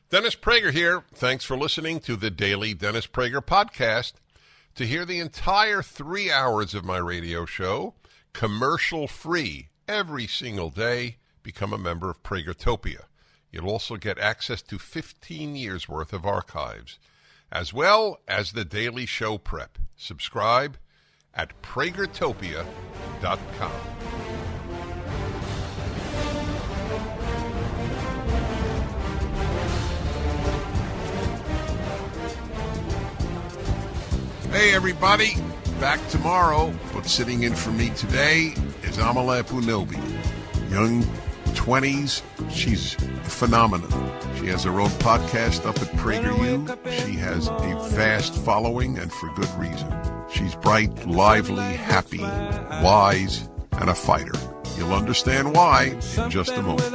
Dennis Prager here. Thanks for listening to the Daily Dennis Prager Podcast. To hear the entire 3 hours of my radio show, commercial-free, every single day, become a member of Pragertopia. You'll also get access to 15 years' worth of archives, as well as the daily show prep. Subscribe at pragertopia.com. Hey everybody, back tomorrow, but sitting in for me today is Amala Ekpunobi. Young 20s, she's a phenomenon. She has her own podcast up at PragerU. She has a vast following, and for good reason. She's bright, lively, happy, wise, and a fighter. You'll understand why in just a moment.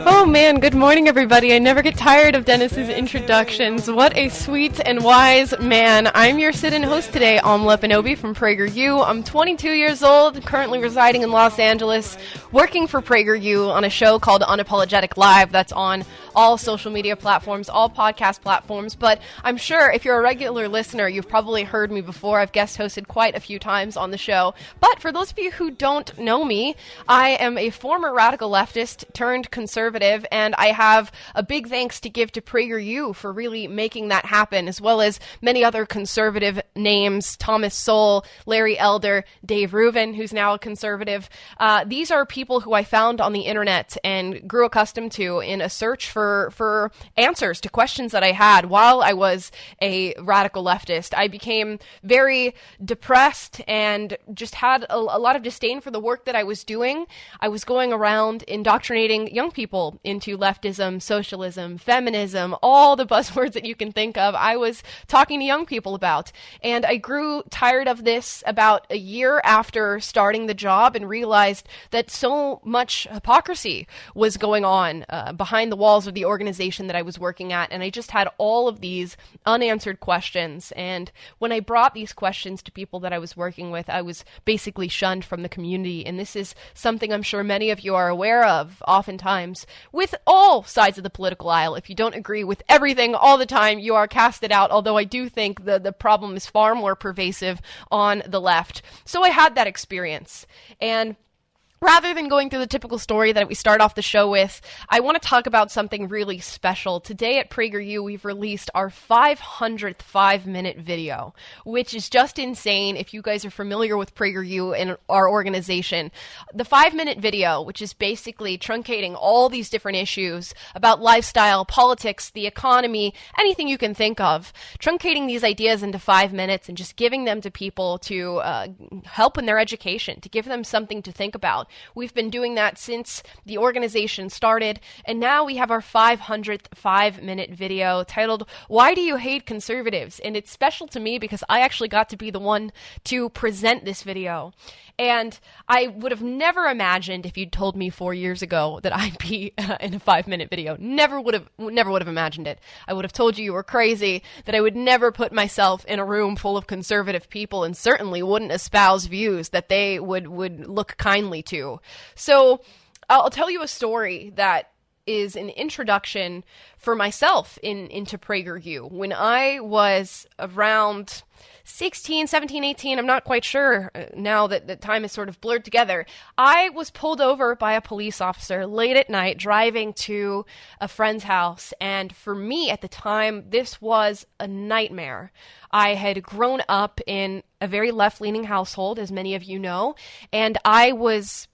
Oh man, good morning everybody. I never get tired of Dennis's introductions. What a sweet and wise man. I'm your sit-in host today, Amala Ekpunobi from PragerU. I'm 22 years old, currently residing in Los Angeles, working for PragerU on a show called Unapologetic Live that's on all social media platforms, all podcast platforms. But I'm sure if you're a regular listener, you've probably heard me before. I've guest hosted quite a few times on the show. But for those of you who don't know me, I am a former radical leftist turned conservative, and I have a big thanks to give to PragerU for really making that happen, as well as many other conservative names, Tom Sowell, Larry Elder, Dave Rubin, who's now a conservative. These are people who I found on the internet and grew accustomed to in a search for answers to questions that I had while I was a radical leftist. I became very depressed and just had a lot of disdain for the work that I was doing. I was going around indoctrinating young people into leftism, socialism, feminism, all the buzzwords that you can think of. I was talking to young people about, and I grew tired of this about a year after starting the job and realized that so much hypocrisy was going on behind the walls of the organization that I was working at, and I just had all of these unanswered questions. And when I brought these questions to people that I was working with, I was basically shunned from the community, and this is something I'm sure many of you are aware of, oftentimes, with all sides of the political aisle. If you don't agree with everything all the time, you are casted out, although I do think the problem is far more pervasive on the left. So I had that experience, and rather than going through the typical story that we start off the show with, I want to talk about something really special. Today at PragerU, we've released our 500th 5-minute video, which is just insane if you guys are familiar with PragerU and our organization. The 5-minute video, which is basically truncating all these different issues about lifestyle, politics, the economy, anything you can think of, truncating these ideas into 5 minutes and just giving them to people to help in their education, to give them something to think about. We've been doing that since the organization started, and now we have our 500th 5-minute video titled, "Why Do You Hate Conservatives?" And it's special to me because I actually got to be the one to present this video. And I would have never imagined, if you'd told me 4 years ago, that I'd be in a 5-minute video. Never would have imagined it. I would have told you were crazy, that I would never put myself in a room full of conservative people, and certainly wouldn't espouse views that they would look kindly to. So I'll tell you a story that is an introduction for myself into PragerU. When I was around 16, 17, 18, I'm not quite sure now that the time is sort of blurred together, I was pulled over by a police officer late at night driving to a friend's house. And for me at the time, this was a nightmare. I had grown up in a very left-leaning household, as many of you know, and I was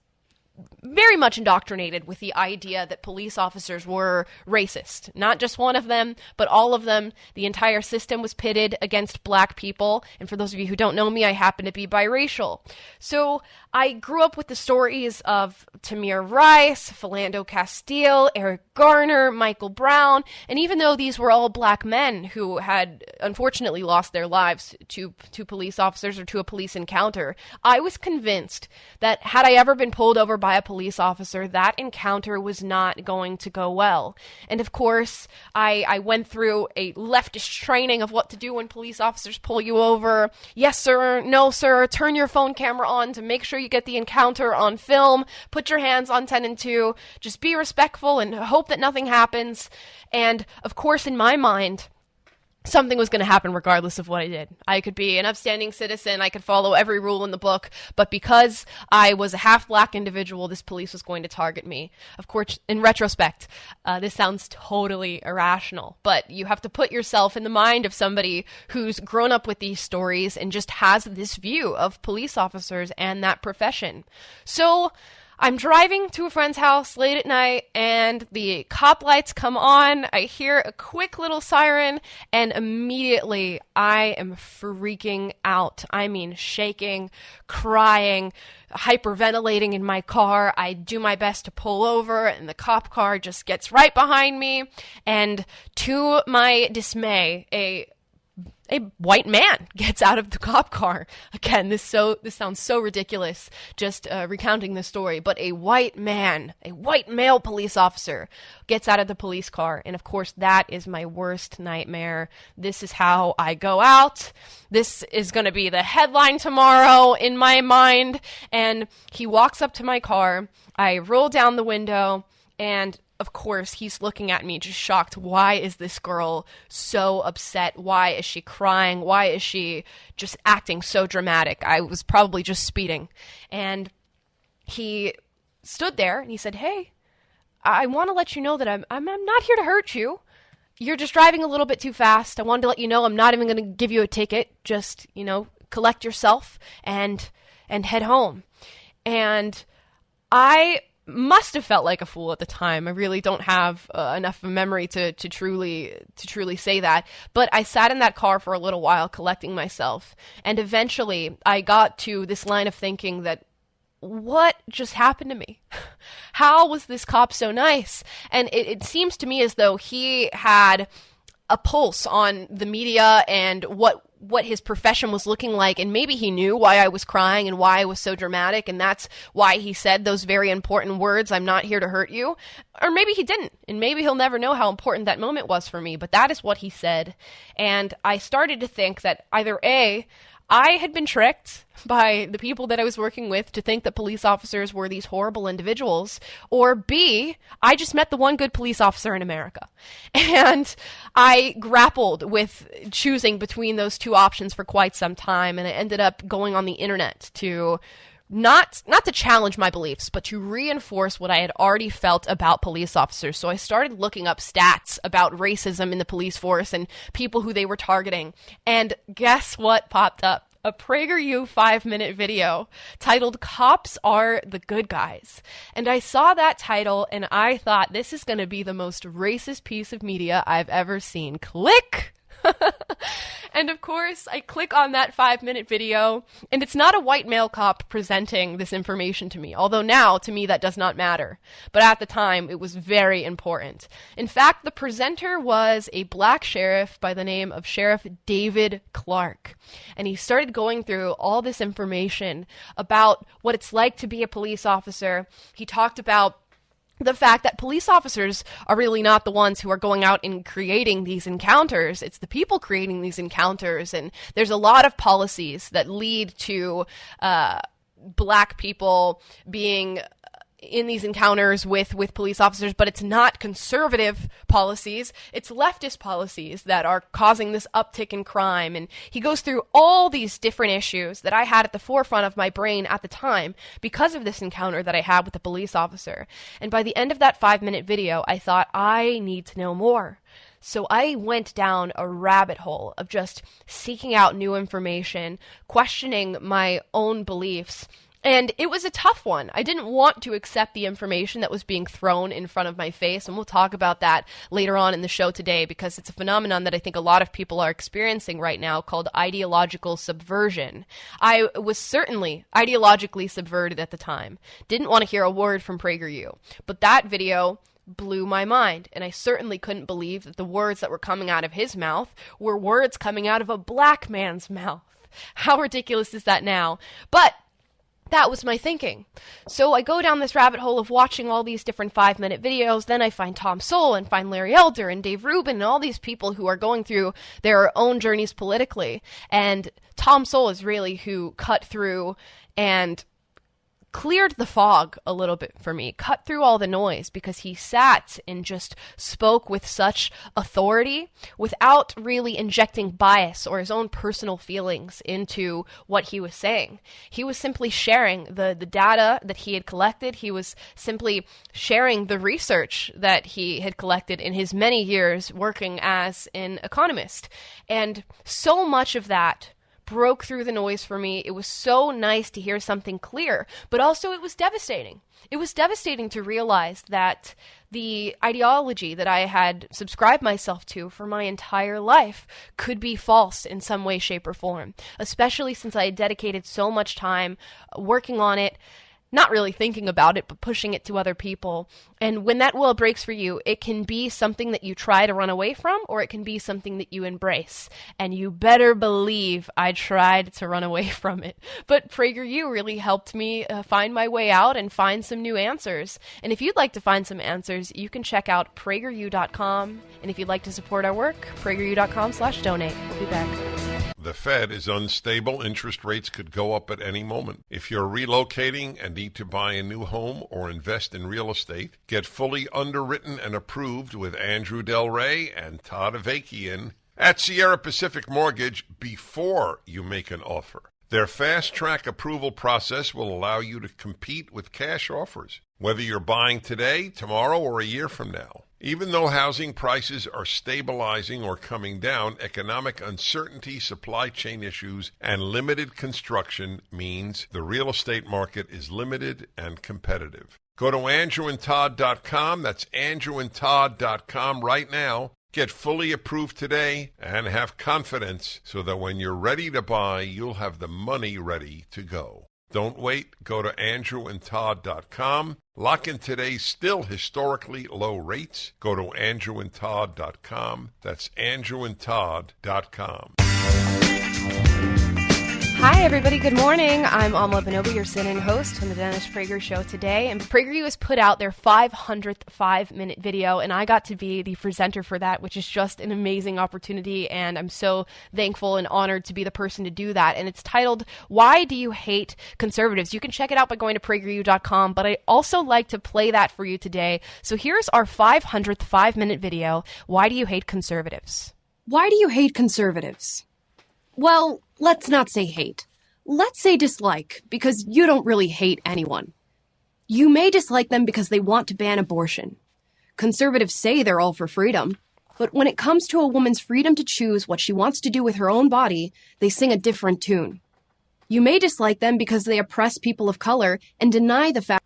very much indoctrinated with the idea that police officers were racist. Not just one of them, but all of them. The entire system was pitted against black people. And for those of you who don't know me, I happen to be biracial. So I grew up with the stories of Tamir Rice, Philando Castile, Eric Garner, Michael Brown, and even though these were all black men who had unfortunately lost their lives to police officers or to a police encounter, I was convinced that had I ever been pulled over by a police officer, that encounter was not going to go well. And of course, I went through a leftist training of what to do when police officers pull you over. Yes, sir. No, sir. Turn your phone camera on to make sure you get the encounter on film, put your hands on 10 and 2, just be respectful and hope that nothing happens. And of course, in my mind, something was going to happen regardless of what I did. I could be an upstanding citizen, I could follow every rule in the book, but because I was a half-black individual, this police was going to target me. Of course, in retrospect, this sounds totally irrational, but you have to put yourself in the mind of somebody who's grown up with these stories and just has this view of police officers and that profession. So I'm driving to a friend's house late at night, and the cop lights come on. I hear a quick little siren, and immediately I am freaking out. I mean, shaking, crying, hyperventilating in my car. I do my best to pull over, and the cop car just gets right behind me, and to my dismay, a white man gets out of the cop car. Again, this sounds so ridiculous, just recounting this story, but a white man, a white male police officer, gets out of the police car, and of course, that is my worst nightmare. This is how I go out. This is going to be the headline tomorrow in my mind, and he walks up to my car. I roll down the window, and of course, he's looking at me just shocked. Why is this girl so upset? Why is she crying? Why is she just acting so dramatic? I was probably just speeding. And he stood there and he said, "Hey, I want to let you know that I'm not here to hurt you. You're just driving a little bit too fast. I wanted to let you know I'm not even going to give you a ticket. Just, collect yourself and head home." And I must have felt like a fool at the time. I really don't have enough of a memory to truly say that. But I sat in that car for a little while collecting myself. And eventually I got to this line of thinking that, what just happened to me? How was this cop so nice? And it seems to me as though he had a pulse on the media and what his profession was looking like, and maybe he knew why I was crying and why I was so dramatic, and that's why he said those very important words, "I'm not here to hurt you." Or maybe he didn't, and maybe he'll never know how important that moment was for me, but that is what he said. And I started to think that either A, I had been tricked by the people that I was working with to think that police officers were these horrible individuals, or B, I just met the one good police officer in America. And I grappled with choosing between those two options for quite some time, and I ended up going on the internet to not to challenge my beliefs, but to reinforce what I had already felt about police officers. So I started looking up stats about racism in the police force and people who they were targeting. And guess what popped up? A PragerU 5-minute video titled "Cops Are the Good Guys." And I saw that title and I thought, this is going to be the most racist piece of media I've ever seen. Click! And of course, I click on that 5-minute video, and it's not a white male cop presenting this information to me, although now, to me, that does not matter. But at the time, it was very important. In fact, the presenter was a black sheriff by the name of Sheriff David Clark, and he started going through all this information about what it's like to be a police officer. He talked about the fact that police officers are really not the ones who are going out and creating these encounters. It's the people creating these encounters, and there's a lot of policies that lead to black people being in these encounters with police officers, but it's not conservative policies, it's leftist policies that are causing this uptick in crime. And he goes through all these different issues that I had at the forefront of my brain at the time because of this encounter that I had with the police officer. And by the end of that 5-minute video, I thought, I need to know more. So I went down a rabbit hole of just seeking out new information, questioning my own beliefs. And it was a tough one. I didn't want to accept the information that was being thrown in front of my face, and we'll talk about that later on in the show today, because it's a phenomenon that I think a lot of people are experiencing right now called ideological subversion. I was certainly ideologically subverted at the time. Didn't want to hear a word from PragerU. But that video blew my mind, and I certainly couldn't believe that the words that were coming out of his mouth were words coming out of a black man's mouth. How ridiculous is that now? But that was my thinking. So I go down this rabbit hole of watching all these different 5-minute videos. Then I find Tom Sowell and find Larry Elder and Dave Rubin and all these people who are going through their own journeys politically. And Tom Sowell is really who cut through and cleared the fog a little bit for me, cut through all the noise, because he sat and just spoke with such authority without really injecting bias or his own personal feelings into what he was saying. He was simply sharing the data that he had collected. He was simply sharing the research that he had collected in his many years working as an economist. And so much of that broke through the noise for me. It was so nice to hear something clear, but also it was devastating. It was devastating to realize that the ideology that I had subscribed myself to for my entire life could be false in some way, shape, or form, especially since I had dedicated so much time working on it, not really thinking about it, but pushing it to other people. And when that wall breaks for you, it can be something that you try to run away from, or it can be something that you embrace. And you better believe I tried to run away from it. But PragerU really helped me find my way out and find some new answers. And if you'd like to find some answers, you can check out PragerU.com. And if you'd like to support our work, PragerU.com/donate. We'll be back. The Fed is unstable. Interest rates could go up at any moment. If you're relocating and need to buy a new home or invest in real estate, get fully underwritten and approved with Andrew Del Rey and Todd Avakian at Sierra Pacific Mortgage before you make an offer. Their fast-track approval process will allow you to compete with cash offers, whether you're buying today, tomorrow, or a year from now. Even though housing prices are stabilizing or coming down, economic uncertainty, supply chain issues, and limited construction means the real estate market is limited and competitive. Go to andrewandtodd.com. That's andrewandtodd.com right now. Get fully approved today and have confidence so that when you're ready to buy, you'll have the money ready to go. Don't wait. Go to andrewandtodd.com. Lock in today's still historically low rates. Go to andrewandtodd.com. That's andrewandtodd.com. Hi, everybody. Good morning. I'm Amala Ekpunobi, your sit-in host from the Dennis Prager Show today. And PragerU has put out their 500th 5-minute video, and I got to be the presenter for that, which is just an amazing opportunity. And I'm so thankful and honored to be the person to do that. And it's titled, Why Do You Hate Conservatives? You can check it out by going to PragerU.com, but I also like to play that for you today. So here's our 500th 5-minute video, Why Do You Hate Conservatives? Why do you hate conservatives? Well, let's not say hate. Let's say dislike, because you don't really hate anyone. You may dislike them because they want to ban abortion. Conservatives say they're all for freedom, but when it comes to a woman's freedom to choose what she wants to do with her own body, they sing a different tune. You may dislike them because they oppress people of color and deny the fact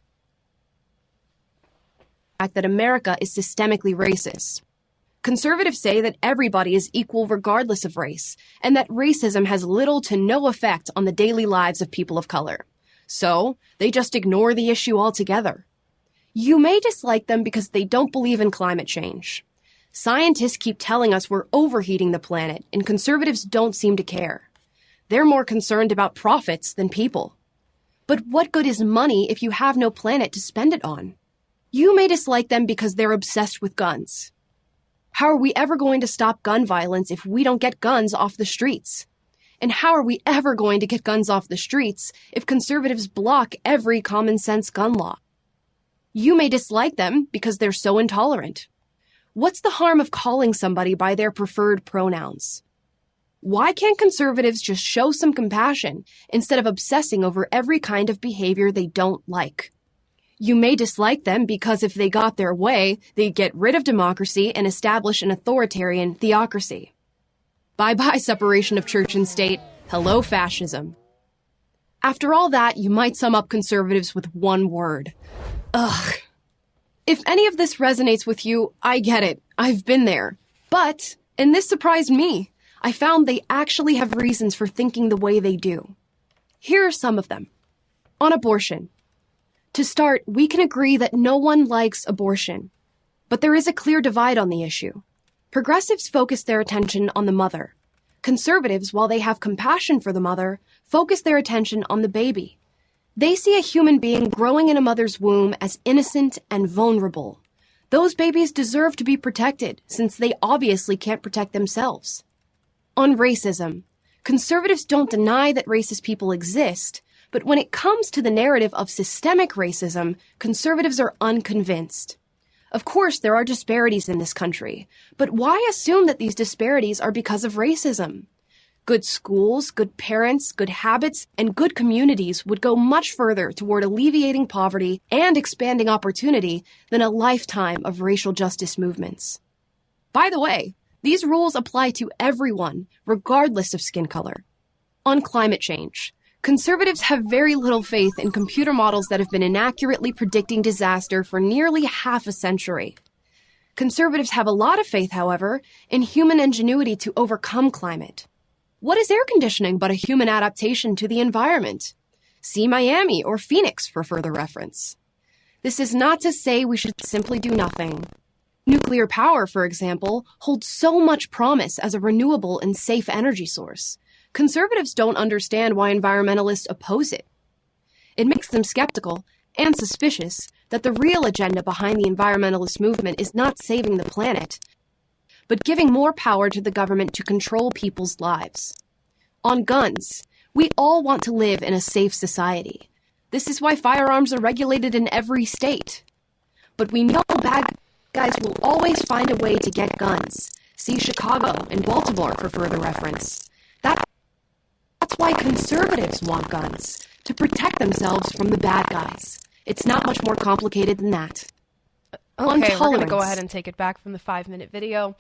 that America is systemically racist. Conservatives say that everybody is equal regardless of race, and that racism has little to no effect on the daily lives of people of color. So, they just ignore the issue altogether. You may dislike them because they don't believe in climate change. Scientists keep telling us we're overheating the planet, and conservatives don't seem to care. They're more concerned about profits than people. But what good is money if you have no planet to spend it on? You may dislike them because they're obsessed with guns. How are we ever going to stop gun violence if we don't get guns off the streets? And how are we ever going to get guns off the streets if conservatives block every common sense gun law? You may dislike them because they're so intolerant. What's the harm of calling somebody by their preferred pronouns? Why can't conservatives just show some compassion instead of obsessing over every kind of behavior they don't like? You may dislike them because if they got their way, they'd get rid of democracy and establish an authoritarian theocracy. Bye-bye separation of church and state. Hello, fascism. After all that, you might sum up conservatives with one word. Ugh. If any of this resonates with you, I get it. I've been there. But, and this surprised me, I found they actually have reasons for thinking the way they do. Here are some of them. On abortion. To start, we can agree that no one likes abortion. But there is a clear divide on the issue. Progressives focus their attention on the mother. Conservatives, while they have compassion for the mother, focus their attention on the baby. They see a human being growing in a mother's womb as innocent and vulnerable. Those babies deserve to be protected, since they obviously can't protect themselves. On racism, conservatives don't deny that racist people exist, But when it comes to the narrative of systemic racism, conservatives are unconvinced. Of course, there are disparities in this country, but why assume that these disparities are because of racism? Good schools, good parents, good habits, and good communities would go much further toward alleviating poverty and expanding opportunity than a lifetime of racial justice movements. By the way, these rules apply to everyone, regardless of skin color. On climate change, conservatives have very little faith in computer models that have been inaccurately predicting disaster for nearly half a century. Conservatives have a lot of faith, however, in human ingenuity to overcome climate. What is air conditioning but a human adaptation to the environment? See Miami or Phoenix for further reference. This is not to say we should simply do nothing. Nuclear power, for example, holds so much promise as a renewable and safe energy source. Conservatives don't understand why environmentalists oppose it. It makes them skeptical and suspicious that the real agenda behind the environmentalist movement is not saving the planet, but giving more power to the government to control people's lives. On guns, we all want to live in a safe society. This is why firearms are regulated in every state. But we know bad guys will always find a way to get guns. See Chicago and Baltimore for further reference. That's why conservatives want guns, to protect themselves from the bad guys. It's not much more complicated than that. Okay, we're going to go ahead and take it back from the 5-minute video.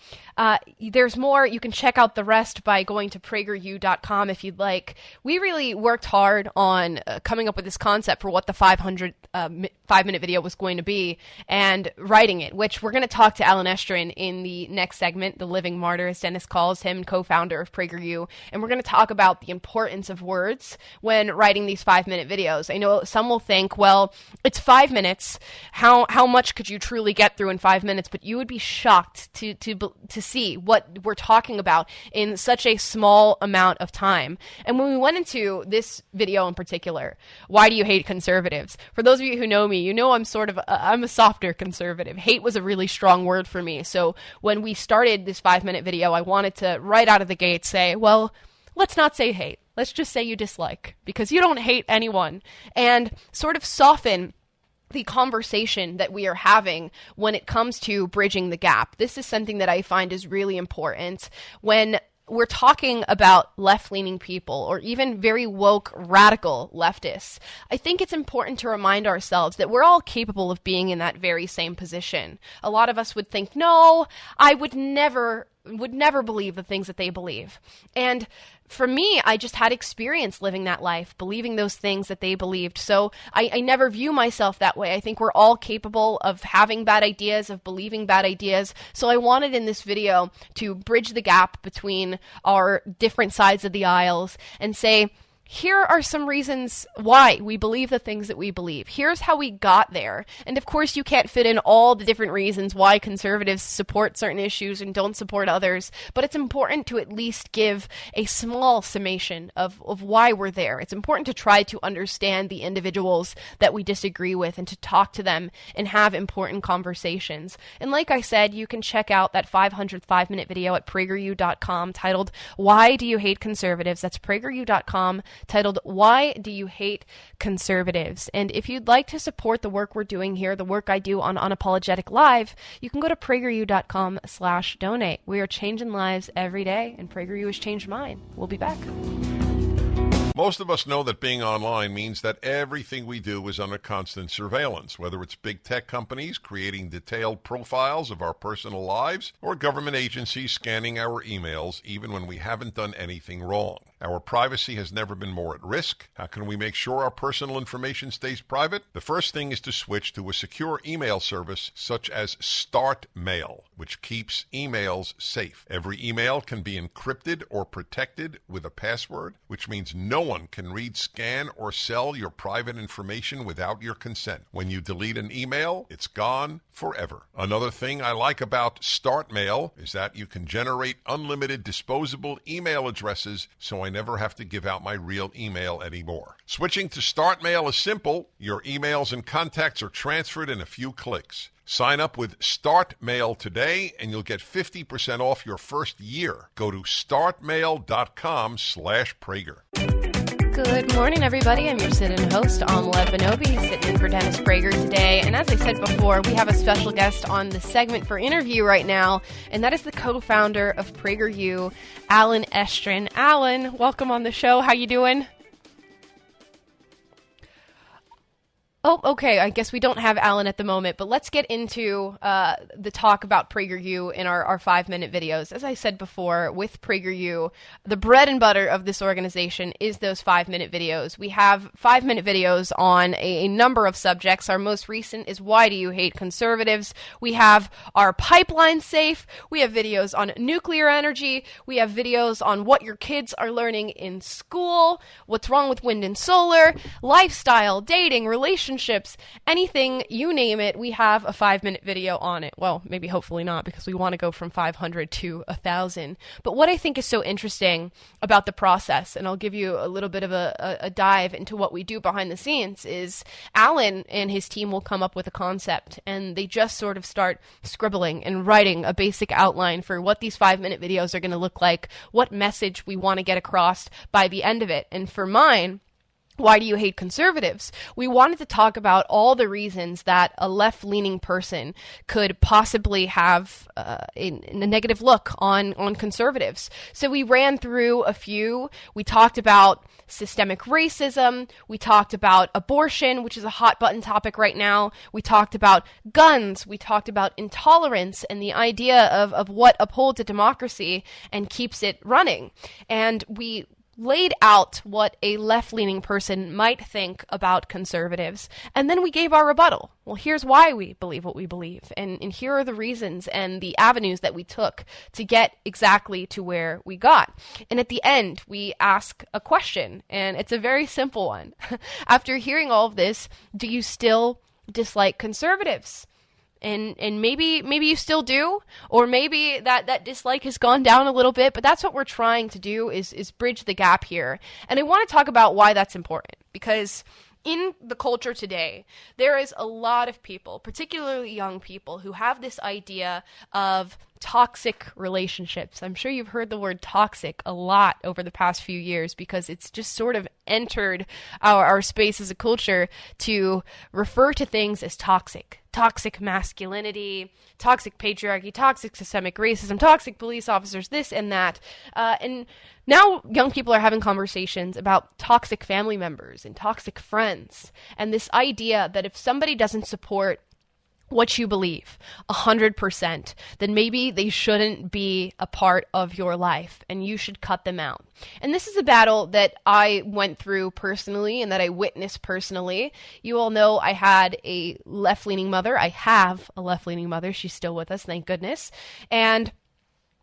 There's more. You can check out the rest by going to PragerU.com if you'd like. We really worked hard on coming up with this concept for what the 5-minute video was going to be and writing it, which we're going to talk to Alan Estrin in the next segment, The Living Martyr, as Dennis calls him, co-founder of PragerU. And we're going to talk about the importance of words when writing these 5-minute videos. I know some will think, well, it's 5 minutes. How much could you truly get through in 5 minutes? But you would be shocked to see what we're talking about in such a small amount of time. And when we went into this video in particular, why do you hate conservatives? For those of you who know me, you know I'm a softer conservative. Hate was a really strong word for me. So when we started this 5-minute video, I wanted to right out of the gate say, well, let's not say hate. Let's just say you dislike, because you don't hate anyone, and sort of soften the conversation that we are having when it comes to bridging the gap. This is something that I find is really important when we're talking about left-leaning people or even very woke, radical leftists. I think it's important to remind ourselves that we're all capable of being in that very same position. A lot of us would think, no, I would never believe the things that they believe. And for me, I just had experience living that life, believing those things that they believed. So I never view myself that way. I think we're all capable of having bad ideas, of believing bad ideas. So I wanted in this video to bridge the gap between our different sides of the aisles and say, here are some reasons why we believe the things that we believe. Here's how we got there. And of course, you can't fit in all the different reasons why conservatives support certain issues and don't support others, but it's important to at least give a small summation of why we're there. It's important to try to understand the individuals that we disagree with and to talk to them and have important conversations. And like I said, you can check out that 505-minute video at PragerU.com titled, Why Do You Hate Conservatives? That's PragerU.com, titled, Why Do You Hate Conservatives? And if you'd like to support the work we're doing here, the work I do on Unapologetic Live, you can go to PragerU.com/donate. We are changing lives every day, and PragerU has changed mine. We'll be back. Most of us know that being online means that everything we do is under constant surveillance, whether it's big tech companies creating detailed profiles of our personal lives or government agencies scanning our emails even when we haven't done anything wrong. Our privacy has never been more at risk. How can we make sure our personal information stays private? The first thing is to switch to a secure email service such as Start Mail, which keeps emails safe. Every email can be encrypted or protected with a password, which means no one can read, scan, or sell your private information without your consent. When you delete an email, it's gone forever. Another thing I like about Start Mail is that you can generate unlimited disposable email addresses, so I never have to give out my real email anymore. Switching to Start Mail is simple. Your emails and contacts are transferred in a few clicks. Sign up with Start Mail today and you'll get 50% off your first year. Go to startmail.com/Prager. Good morning, everybody. I'm your sit-in host, Amala Ekpunobi, sitting in for Dennis Prager today. And as I said before, we have a special guest on the segment for interview right now, and that is the co-founder of PragerU, Estrin. Alan, welcome on the show. How you doing? Oh, okay. I guess we don't have Alan at the moment, but let's get into the talk about PragerU in our 5-minute videos. As I said before, with PragerU, the bread and butter of this organization is those 5-minute videos. We have 5-minute videos on a number of subjects. Our most recent is Why Do You Hate Conservatives? We have our pipeline safe. We have videos on nuclear energy. We have videos on what your kids are learning in school, what's wrong with wind and solar, lifestyle, dating, relationships, anything, you name it, we have a 5-minute video on it. Well, maybe hopefully not, because we want to go from 500 to 1,000. But what I think is so interesting about the process, and I'll give you a little bit of a dive into what we do behind the scenes, is Alan and his team will come up with a concept, and they just sort of start scribbling and writing a basic outline for what these 5-minute videos are going to look like, what message we want to get across by the end of it. And for mine, Why Do You Hate Conservatives? We wanted to talk about all the reasons that a left-leaning person could possibly have a negative look on conservatives. So we ran through a few. We talked about systemic racism. We talked about abortion, which is a hot-button topic right now. We talked about guns. We talked about intolerance and the idea of what upholds a democracy and keeps it running. And we laid out what a left-leaning person might think about conservatives, and then we gave our rebuttal. Well, here's why we believe what we believe, and here are the reasons and the avenues that we took to get exactly to where we got. And at the end, we ask a question, and it's a very simple one. After hearing all of this, do you still dislike conservatives? And maybe you still do, or maybe that dislike has gone down a little bit, but that's what we're trying to do is bridge the gap here. And I want to talk about why that's important, because in the culture today, there is a lot of people, particularly young people, who have this idea of toxic relationships. I'm sure you've heard the word toxic a lot over the past few years, because it's just sort of entered our space as a culture to refer to things as toxic. Toxic masculinity, toxic patriarchy, toxic systemic racism, toxic police officers, this and that. And now young people are having conversations about toxic family members and toxic friends, and this idea that if somebody doesn't support what you believe 100%, then maybe they shouldn't be a part of your life and you should cut them out. And this is a battle that I went through personally and that I witnessed personally. You all know I had a left-leaning mother. I have a left-leaning mother. She's still with us, thank goodness. And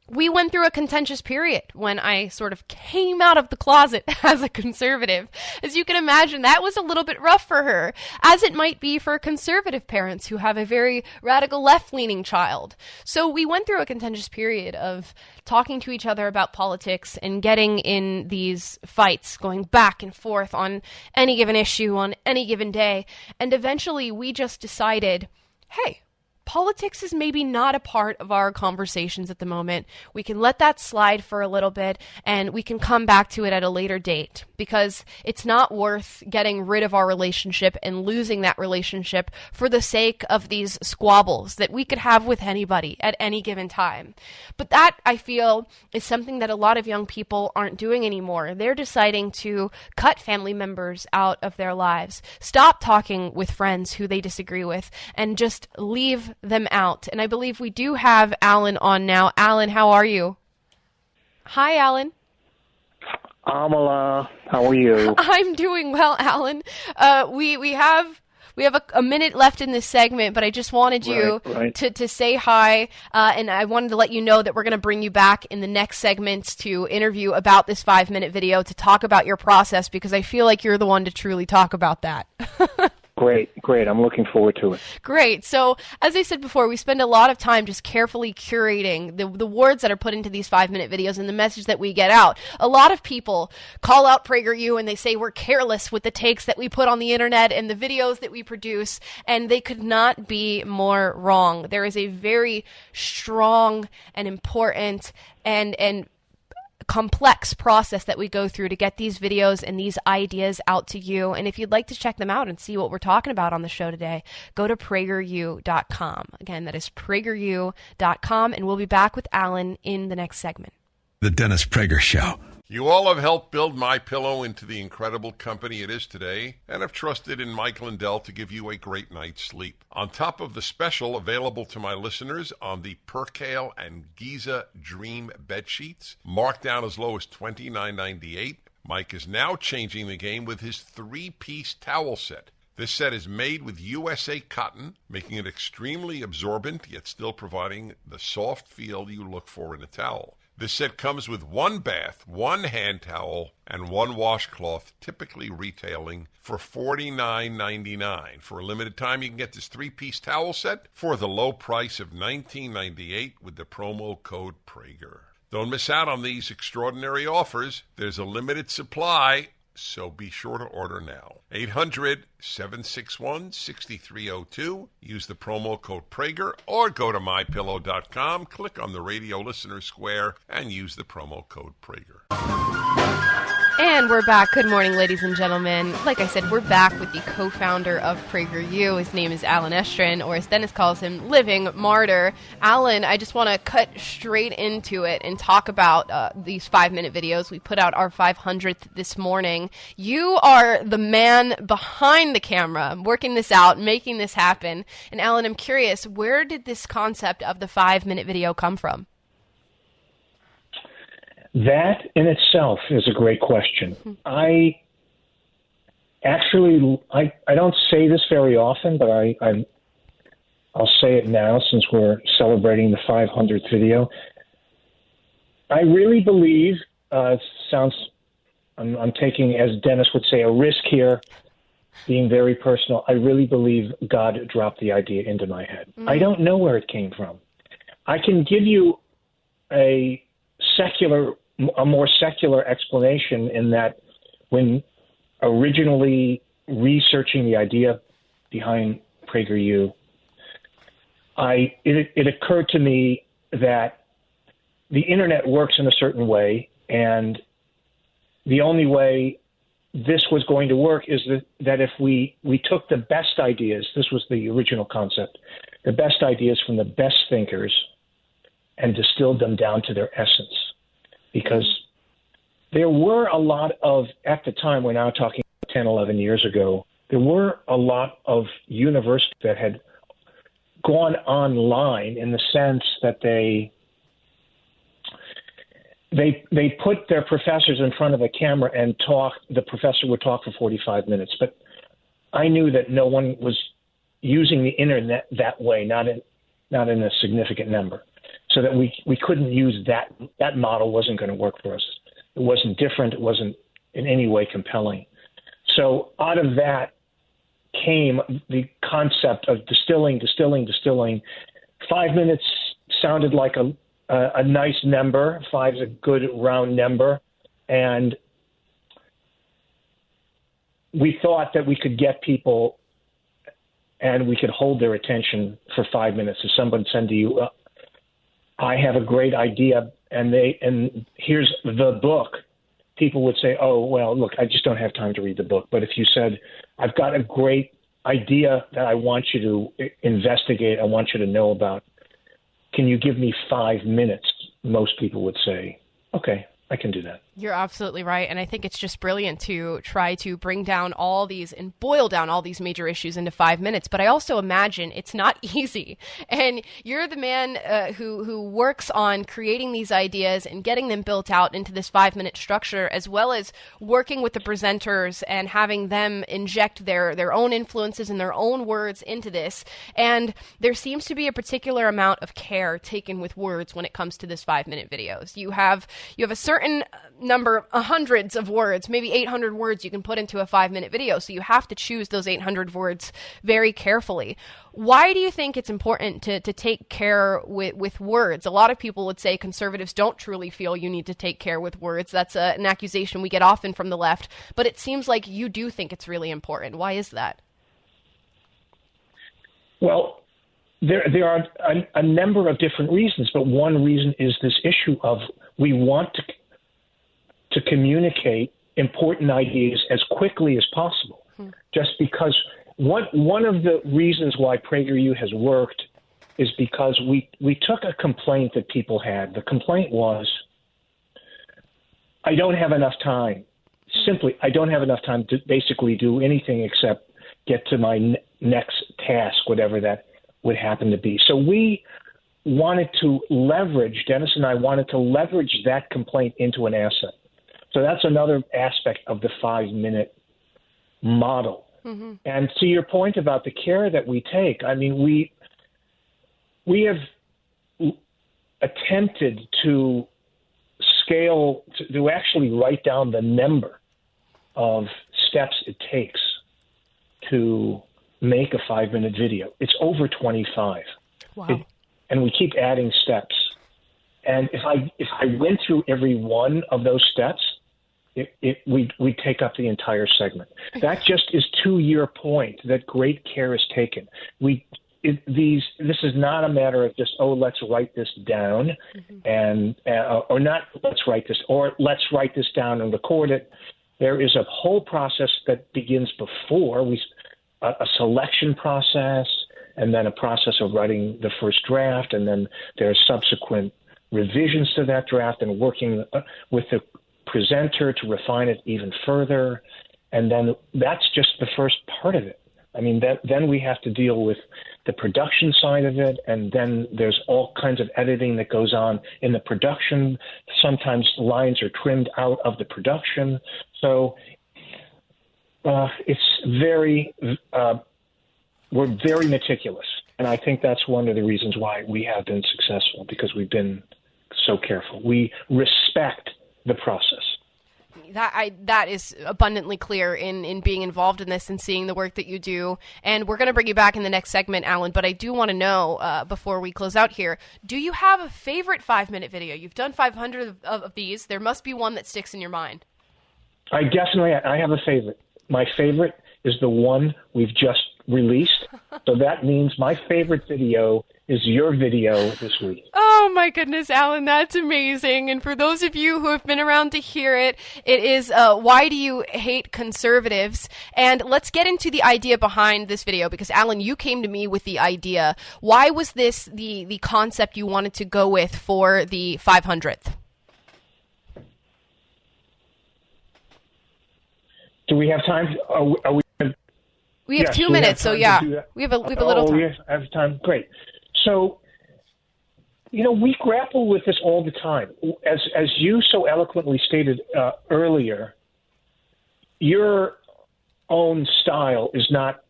we went through a contentious period when I sort of came out of the closet as a conservative. As you can imagine, that was a little bit rough for her, as it might be for conservative parents who have a very radical left-leaning child. So we went through a contentious period of talking to each other about politics and getting in these fights, going back and forth on any given issue, on any given day. And eventually we just decided, hey, politics is maybe not a part of our conversations at the moment. We can let that slide for a little bit, and we can come back to it at a later date, because it's not worth getting rid of our relationship and losing that relationship for the sake of these squabbles that we could have with anybody at any given time. But that, I feel, is something that a lot of young people aren't doing anymore. They're deciding to cut family members out of their lives, stop talking with friends who they disagree with, and just leave them out. And I believe we do have Alan on now. Alan, how are you? Hi, Alan. Amala, how are you? I'm doing well, Alan. We have a minute left in this segment, but I just wanted you to say hi, and I wanted to let you know that we're going to bring you back in the next segments to interview about this 5-minute video to talk about your process, because I feel like you're the one to truly talk about that. Great. I'm looking forward to it. Great. So, as I said before, we spend a lot of time just carefully curating the words that are put into these 5-minute videos and the message that we get out. A lot of people call out PragerU and they say we're careless with the takes that we put on the internet and the videos that we produce, and they could not be more wrong. There is a very strong and important and complex process that we go through to get these videos and these ideas out to you. And if you'd like to check them out and see what we're talking about on the show today, go to PragerU.com. Again, that is PragerU.com, and we'll be back with Alan in the next segment. The Dennis Prager Show. You all have helped build MyPillow into the incredible company it is today, and have trusted in Mike Lindell to give you a great night's sleep. On top of the special available to my listeners on the Percale and Giza Dream bed sheets, marked down as low as $29.98, Mike is now changing the game with his 3-piece towel set. This set is made with USA cotton, making it extremely absorbent, yet still providing the soft feel you look for in a towel. This set comes with 1 bath, 1 hand towel, and 1 washcloth, typically retailing for $49.99. For a limited time, you can get this 3-piece towel set for the low price of $19.98 with the promo code Prager. Don't miss out on these extraordinary offers. There's a limited supply, so be sure to order now. 800-761-6302. Use the promo code Prager, or go to MyPillow.com, click on the radio listener square, and use the promo code Prager. And we're back. Good morning, ladies and gentlemen. Like I said, we're back with the co-founder of PragerU. His name is Alan Estrin, or as Dennis calls him, Living Martyr. Alan, I just want to cut straight into it and talk about these 5-minute videos. We put out our 500th this morning. You are the man behind the camera, working this out, making this happen. And Alan, I'm curious, where did this concept of the 5-minute video come from? That in itself is a great question. I don't say this very often, but I'll say it now since we're celebrating the 500th video. I really believe, I'm taking, as Dennis would say, a risk here, being very personal. I really believe God dropped the idea into my head. I don't know where it came from. I can give you a more secular explanation in that when originally researching the idea behind PragerU, it occurred to me that the internet works in a certain way, and the only way this was going to work is that if we took the best ideas, this was the original concept, the best ideas from the best thinkers and distilled them down to their essence. Because there were a lot of, at the time, we're now talking 10, 11 years ago, there were a lot of universities that had gone online in the sense that they put their professors in front of a camera and the professor would talk for 45 minutes. But I knew that no one was using the internet that way, not in a significant number. So that we couldn't use that model wasn't going to work for us. It wasn't different. It wasn't in any way compelling. So out of that came the concept of distilling. 5 minutes sounded like a nice number. 5 is a good round number. And we thought that we could get people and we could hold their attention for 5 minutes. If someone said to you, I have a great idea, and here's the book, people would say, oh, well, look, I just don't have time to read the book. But if you said, I've got a great idea that I want you to investigate, I want you to know about, can you give me 5 minutes? Most people would say, okay, I can do that. You're absolutely right. And I think it's just brilliant to try to bring down all these and boil down all these major issues into 5 minutes. But I also imagine it's not easy. And you're the man who works on creating these ideas and getting them built out into this 5-minute structure, as well as working with the presenters and having them inject their own influences and their own words into this. And there seems to be a particular amount of care taken with words when it comes to this 5-minute videos. You have a certain number, hundreds of words, maybe 800 words you can put into a 5-minute video. So you have to choose those 800 words very carefully. Why do you think it's important to take care with words? A lot of people would say conservatives don't truly feel you need to take care with words. That's an accusation we get often from the left, but it seems like you do think it's really important. Why is that? Well, there are a number of different reasons, but one reason is this issue of we want to communicate important ideas as quickly as possible. Just because one of the reasons why PragerU has worked is because we took a complaint that people had. The complaint was, I don't have enough time. Simply, I don't have enough time to basically do anything except get to my next task, whatever that would happen to be. So we wanted to leverage, Dennis and I wanted to leverage that complaint into an asset. So that's another aspect of the 5-minute model. Mm-hmm. And to your point about the care that we take, I mean, we have attempted to scale, to actually write down the number of steps it takes to make a 5-minute video. It's over 25. Wow. And we keep adding steps. And if I went through every one of those steps, we'd take up the entire segment. That just is to your point that great care is taken. This is not a matter of just, let's write this down, and or not let's write this down and record it. There is a whole process that begins before a selection process, and then a process of writing the first draft, and then there are subsequent revisions to that draft and working with the presenter to refine it even further. And then that's just the first part of it. I mean, then we have to deal with the production side of it, and then there's all kinds of editing that goes on in the production. Sometimes lines are trimmed out of the production. So we're very meticulous. And I think that's one of the reasons why we have been successful, because we've been so careful. We respect the process. That is abundantly clear in being involved in this and seeing the work that you do. And we're going to bring you back in the next segment, Alan, but I do want to know, before we close out here, do you have a favorite 5-minute video? You've done 500 of these. There must be one that sticks in your mind. I have a favorite. My favorite is the one we've just released. So that means my favorite video is your video this week. Oh my goodness, Alan, that's amazing. And for those of you who have been around to hear it, it is Why Do You Hate Conservatives? And let's get into the idea behind this video, because Alan, you came to me with the idea. Why was this the concept you wanted to go with for the 500th? Do we have time? Are we We have 2 minutes, so yeah, we have a little time. We have time. Great. So, we grapple with this all the time. As you so eloquently stated earlier, your own style is not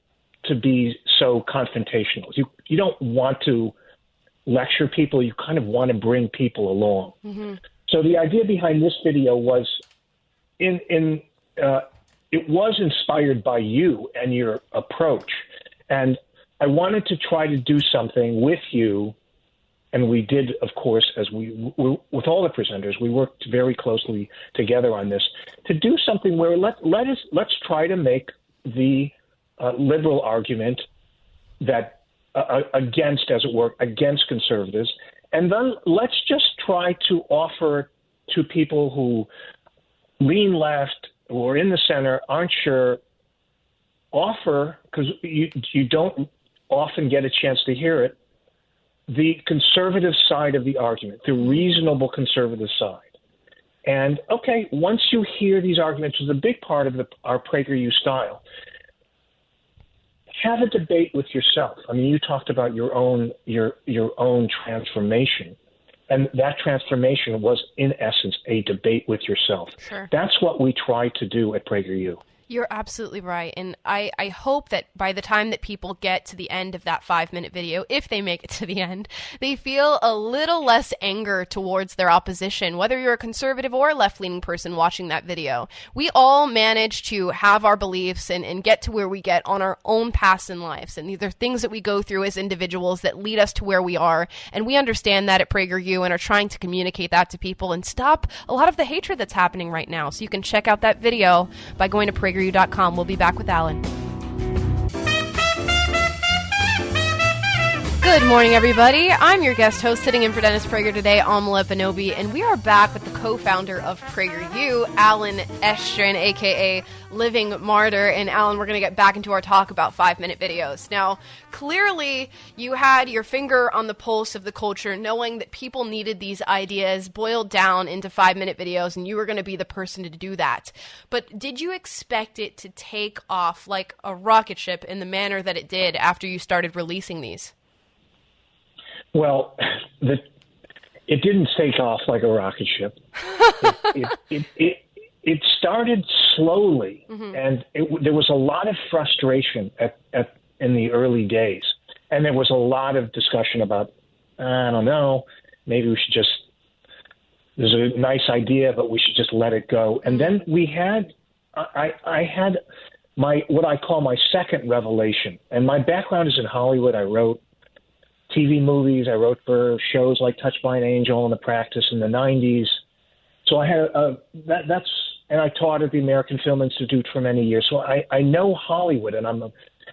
to be so confrontational. You don't want to lecture people. You kind of want to bring people along. Mm-hmm. So the idea behind this video was it was inspired by you and your approach. And I wanted to try to do something with you. And we did, of course, as we with all the presenters, we worked very closely together on this, to do something where let's try to make the liberal argument that against, as it were, against conservatives. And then let's just try to offer to people who lean left or in the center, aren't sure, offer, because you don't often get a chance to hear it, the conservative side of the argument, the reasonable conservative side. And, okay, once you hear these arguments, which is a big part of our PragerU style, have a debate with yourself. I mean, you talked about your own transformation. And that transformation was, in essence, a debate with yourself. Sure. That's what we try to do at PragerU. You're absolutely right. And I hope that by the time that people get to the end of that 5-minute video, if they make it to the end, they feel a little less anger towards their opposition, whether you're a conservative or a left-leaning person watching that video. We all manage to have our beliefs and get to where we get on our own paths in lives. And these are things that we go through as individuals that lead us to where we are. And we understand that at PragerU and are trying to communicate that to people and stop a lot of the hatred that's happening right now. So you can check out that video by going to PragerU.com. We'll be back with Alan. Good morning, everybody. I'm your guest host sitting in for Dennis Prager today, Amala Ekpunobi, and we are back with the co-founder of PragerU, Alan Estrin, a.k.a. Living Martyr. And Alan, we're going to get back into our talk about 5-minute videos. Now, clearly, you had your finger on the pulse of the culture, knowing that people needed these ideas boiled down into 5-minute videos, and you were going to be the person to do that. But did you expect it to take off like a rocket ship in the manner that it did after you started releasing these? Well, it didn't take off like a rocket ship. It started slowly, and there was a lot of frustration in the early days, and there was a lot of discussion about, I don't know, maybe we should just. There's a nice idea, but we should just let it go. And then we had, I had what I call my second revelation, and my background is in Hollywood. I wrote TV movies. I wrote for shows like Touched by an Angel and The Practice in the 90s. So I had and I taught at the American Film Institute for many years. So I know Hollywood, and I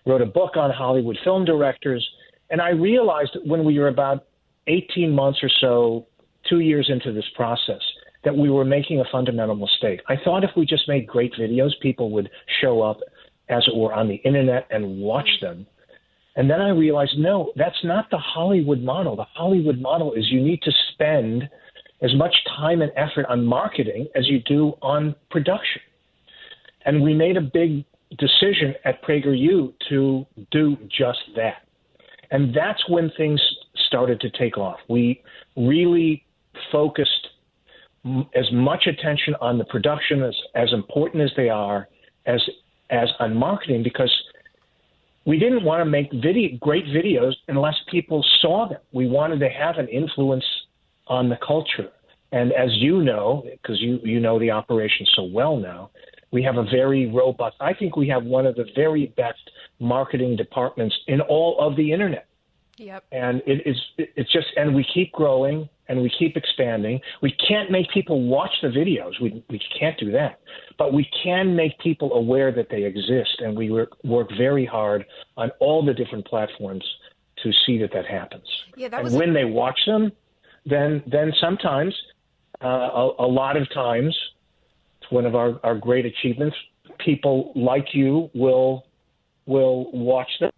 wrote a book on Hollywood film directors. And I realized that when we were about 18 months or so, 2 years into this process, that we were making a fundamental mistake. I thought if we just made great videos, people would show up, as it were, on the internet and watch them. And then I realized, no, that's not the Hollywood model. The Hollywood model is you need to spend as much time and effort on marketing as you do on production. And we made a big decision at PragerU to do just that. And that's when things started to take off. We really focused as much attention on the production as important as they are as on marketing, because we didn't want to make great videos unless people saw them. We wanted to have an influence on the culture. And as you know, because you know the operation so well now, we have a very robust, I think we have one of the very best marketing departments in all of the internet. Yep. And it's just, and we keep growing and we keep expanding. We can't make people watch the videos. We can't do that. But we can make people aware that they exist. And we work very hard on all the different platforms to see that happens. Yeah, and when they watch them, then sometimes, a lot of times, it's one of our great achievements, people like you will watch them.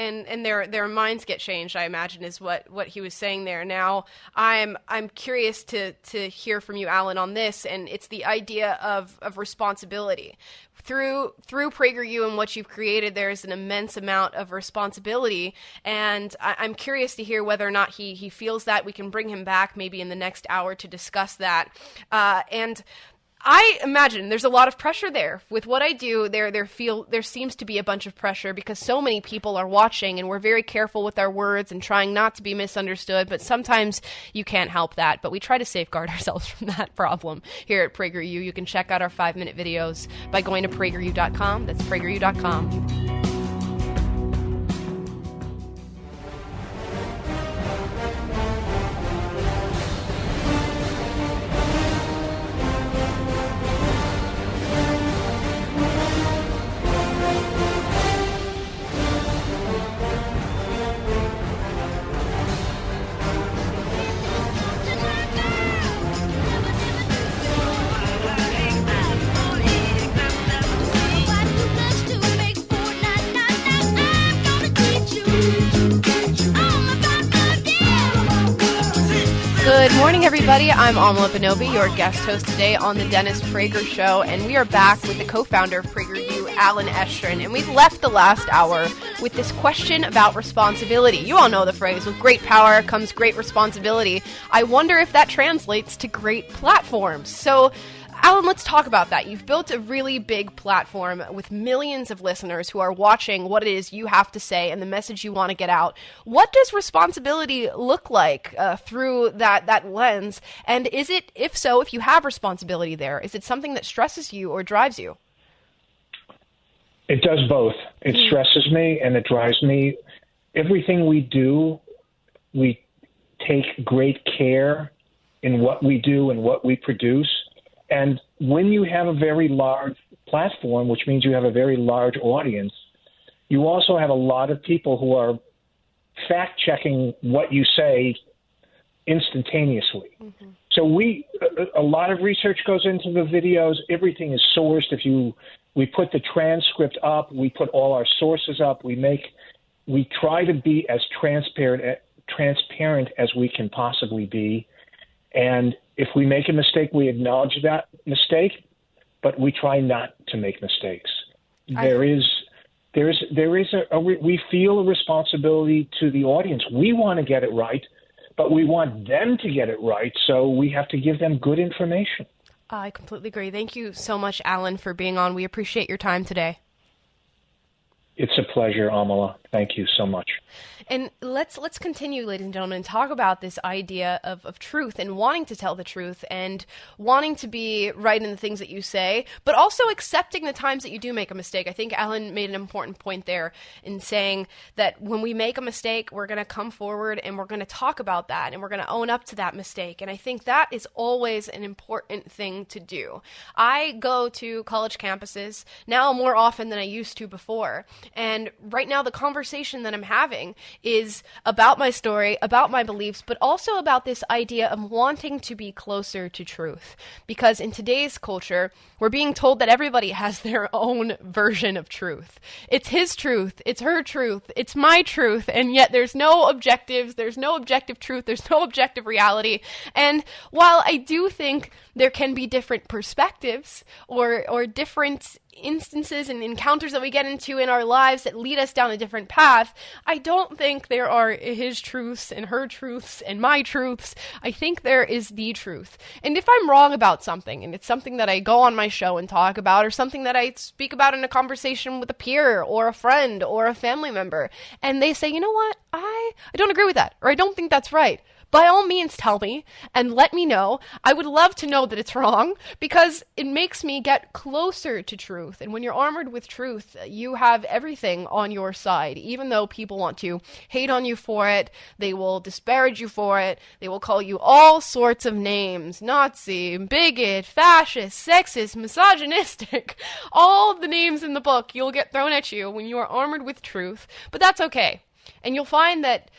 And their minds get changed, I imagine, is what he was saying there. Now, I'm curious to hear from you, Alan, on this, and it's the idea of responsibility. Through PragerU and what you've created, there's an immense amount of responsibility, and I'm curious to hear whether or not he feels that. We can bring him back maybe in the next hour to discuss that. And I imagine there's a lot of pressure there. With what I do, there seems to be a bunch of pressure because so many people are watching, and we're very careful with our words and trying not to be misunderstood, but sometimes you can't help that. But we try to safeguard ourselves from that problem here at PragerU. You can check out our 5-minute videos by going to PragerU.com. That's PragerU.com. Good morning, everybody. I'm Amala Ekpunobi, your guest host today on the Dennis Prager Show, and we are back with the co-founder of PragerU, Alan Estrin, and we've left the last hour with this question about responsibility. You all know the phrase, with great power comes great responsibility. I wonder if that translates to great platforms. So, Alan, let's talk about that. You've built a really big platform with millions of listeners who are watching what it is you have to say and the message you want to get out. What does responsibility look like through that lens? And is it, if so, if you have responsibility there, is it something that stresses you or drives you? It does both. It stresses me and it drives me. Everything we do, we take great care in what we do and what we produce. And when you have a very large platform, which means you have a very large audience, you also have a lot of people who are fact-checking what you say instantaneously. Mm-hmm. So a lot of research goes into the videos. Everything is sourced. We put the transcript up, we put all our sources up, we try to be as transparent as we can possibly be. And if we make a mistake, we acknowledge that mistake, but we try not to make mistakes. We feel a responsibility to the audience. We want to get it right, but we want them to get it right, so we have to give them good information. I completely agree. Thank you so much, Alan, for being on. We appreciate your time today. It's a pleasure, Amala. Thank you so much. And let's continue, ladies and gentlemen, and talk about this idea of truth and wanting to tell the truth and wanting to be right in the things that you say, but also accepting the times that you do make a mistake. I think Alan made an important point there in saying that when we make a mistake, we're going to come forward and we're going to talk about that and we're going to own up to that mistake. And I think that is always an important thing to do. I go to college campuses now more often than I used to before. And right now, the conversation that I'm having is about my story, about my beliefs, but also about this idea of wanting to be closer to truth. Because in today's culture, we're being told that everybody has their own version of truth. It's his truth, it's her truth, it's my truth, and yet there's no objectives, there's no objective truth, there's no objective reality. And while I do think there can be different perspectives or different instances and encounters that we get into in our lives that lead us down a different path, I don't think there are his truths and her truths and my truths. I think there is the truth. And if I'm wrong about something, and it's something that I go on my show and talk about, or something that I speak about in a conversation with a peer or a friend or a family member, and they say, you know what, I don't agree with that, or I don't think that's right, by all means tell me and let me know. I would love to know that it's wrong because it makes me get closer to truth. And when you're armored with truth, you have everything on your side. Even though people want to hate on you for it, they will disparage you for it, they will call you all sorts of names: Nazi, bigot, fascist, sexist, misogynistic. All the names in the book you'll get thrown at you when you are armored with truth. But that's okay. And you'll find that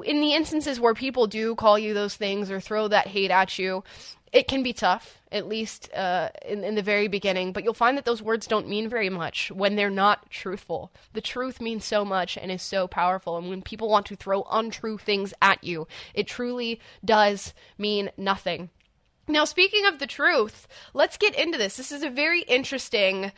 in the instances where people do call you those things or throw that hate at you, it can be tough, at least in the very beginning, but you'll find that those words don't mean very much when they're not truthful. The truth means so much and is so powerful, and when people want to throw untrue things at you, it truly does mean nothing. Now, speaking of the truth, let's get into this. This is a very interesting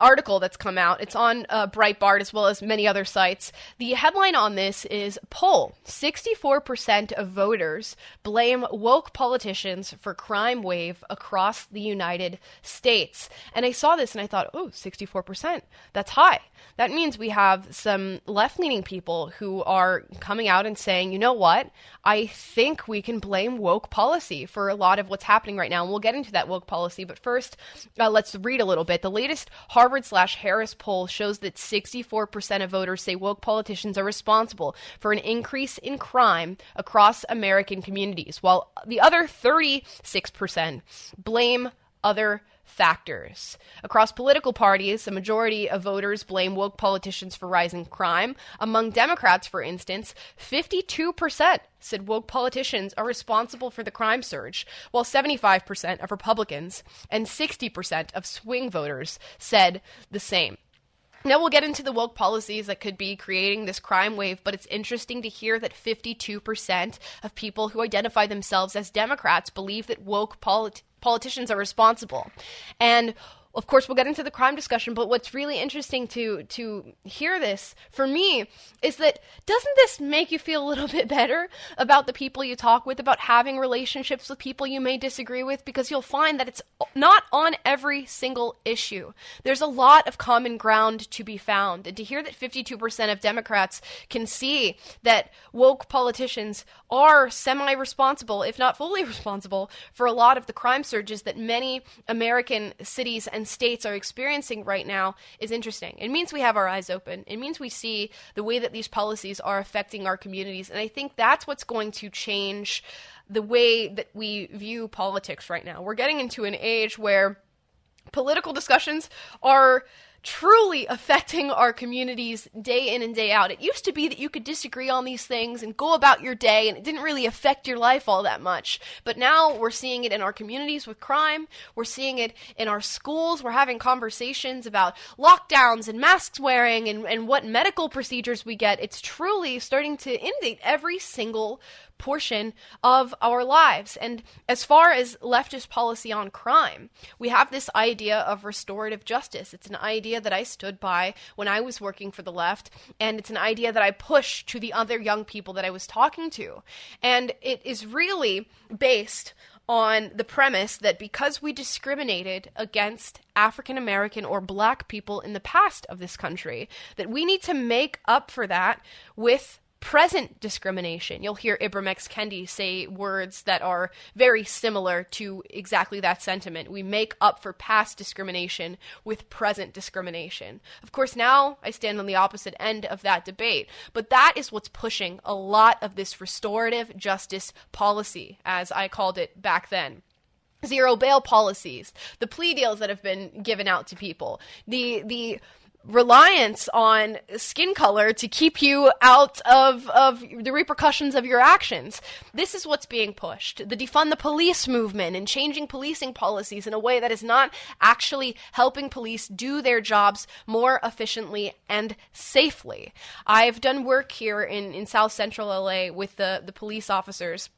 article that's come out. It's on Breitbart as well as many other sites. The headline on this is poll: 64% of voters blame woke politicians for crime wave across the United States. And I saw this and I thought, oh, 64%, that's high. That means we have some left-leaning people who are coming out and saying, you know what, I think we can blame woke policy for a lot of what's happening right now. And we'll get into that woke policy. But first, let's read a little bit. The latest Harvard/Harris poll shows that 64% of voters say woke politicians are responsible for an increase in crime across American communities, while the other 36% blame other factors. Across political parties, a majority of voters blame woke politicians for rising crime. Among Democrats, for instance, 52% said woke politicians are responsible for the crime surge, while 75% of Republicans and 60% of swing voters said the same. Now we'll get into the woke policies that could be creating this crime wave, but it's interesting to hear that 52% of people who identify themselves as Democrats believe that woke politicians are responsible. And of course, we'll get into the crime discussion, but what's really interesting to hear this, for me, is that doesn't this make you feel a little bit better about the people you talk with, about having relationships with people you may disagree with? Because you'll find that it's not on every single issue. There's a lot of common ground to be found. And to hear that 52% of Democrats can see that woke politicians are semi-responsible, if not fully responsible, for a lot of the crime surges that many American cities and states are experiencing right now is interesting. It means we have our eyes open. It means we see the way that these policies are affecting our communities. And I think that's what's going to change the way that we view politics right now. We're getting into an age where political discussions are truly affecting our communities day in and day out. It used to be that you could disagree on these things and go about your day and it didn't really affect your life all that much. But now we're seeing it in our communities with crime. We're seeing it in our schools. We're having conversations about lockdowns and masks wearing and what medical procedures we get. It's truly starting to inundate every single portion of our lives. And as far as leftist policy on crime, we have this idea of restorative justice. It's an idea that I stood by when I was working for the left, and it's an idea that I push to the other young people that I was talking to. And it is really based on the premise that because we discriminated against African American or Black people in the past of this country, that we need to make up for that with present discrimination. You'll hear Ibram X. Kendi say words that are very similar to exactly that sentiment. We make up for past discrimination with present discrimination. Of course, now I stand on the opposite end of that debate, but that is what's pushing a lot of this restorative justice policy, as I called it back then. Zero bail policies, the plea deals that have been given out to people, the reliance on skin color to keep you out of the repercussions of your actions. This is what's being pushed. The defund the police movement and changing policing policies in a way that is not actually helping police do their jobs more efficiently and safely. I've done work here in South Central LA with the police officers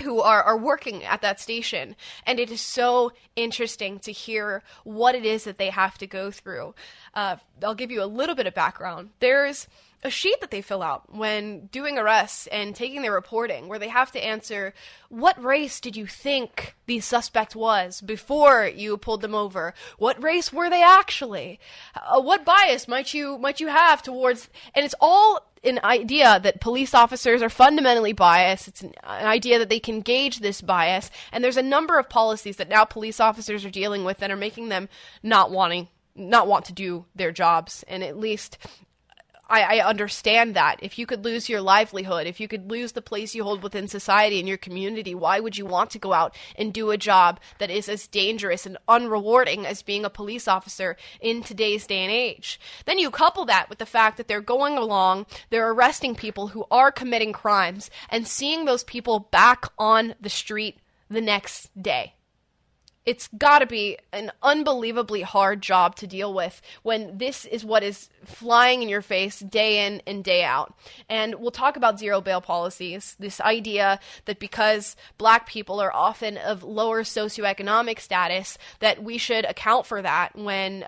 who are working at that station, and it is so interesting to hear what it is that they have to go through. I'll give you a little bit of background. There's a sheet that they fill out when doing arrests and taking their reporting where they have to answer, what race did you think the suspect was before you pulled them over? What race were they actually? What bias might you have towards, and it's all an idea that police officers are fundamentally biased. It's an idea that they can gauge this bias, and there's a number of policies that now police officers are dealing with that are making them not want to do their jobs. And at least I understand that. If you could lose your livelihood, if you could lose the place you hold within society and your community, why would you want to go out and do a job that is as dangerous and unrewarding as being a police officer in today's day and age? Then you couple that with the fact that they're going along, they're arresting people who are committing crimes and seeing those people back on the street the next day. It's got to be an unbelievably hard job to deal with when this is what is flying in your face day in and day out. And we'll talk about zero bail policies, this idea that because Black people are often of lower socioeconomic status, that we should account for that when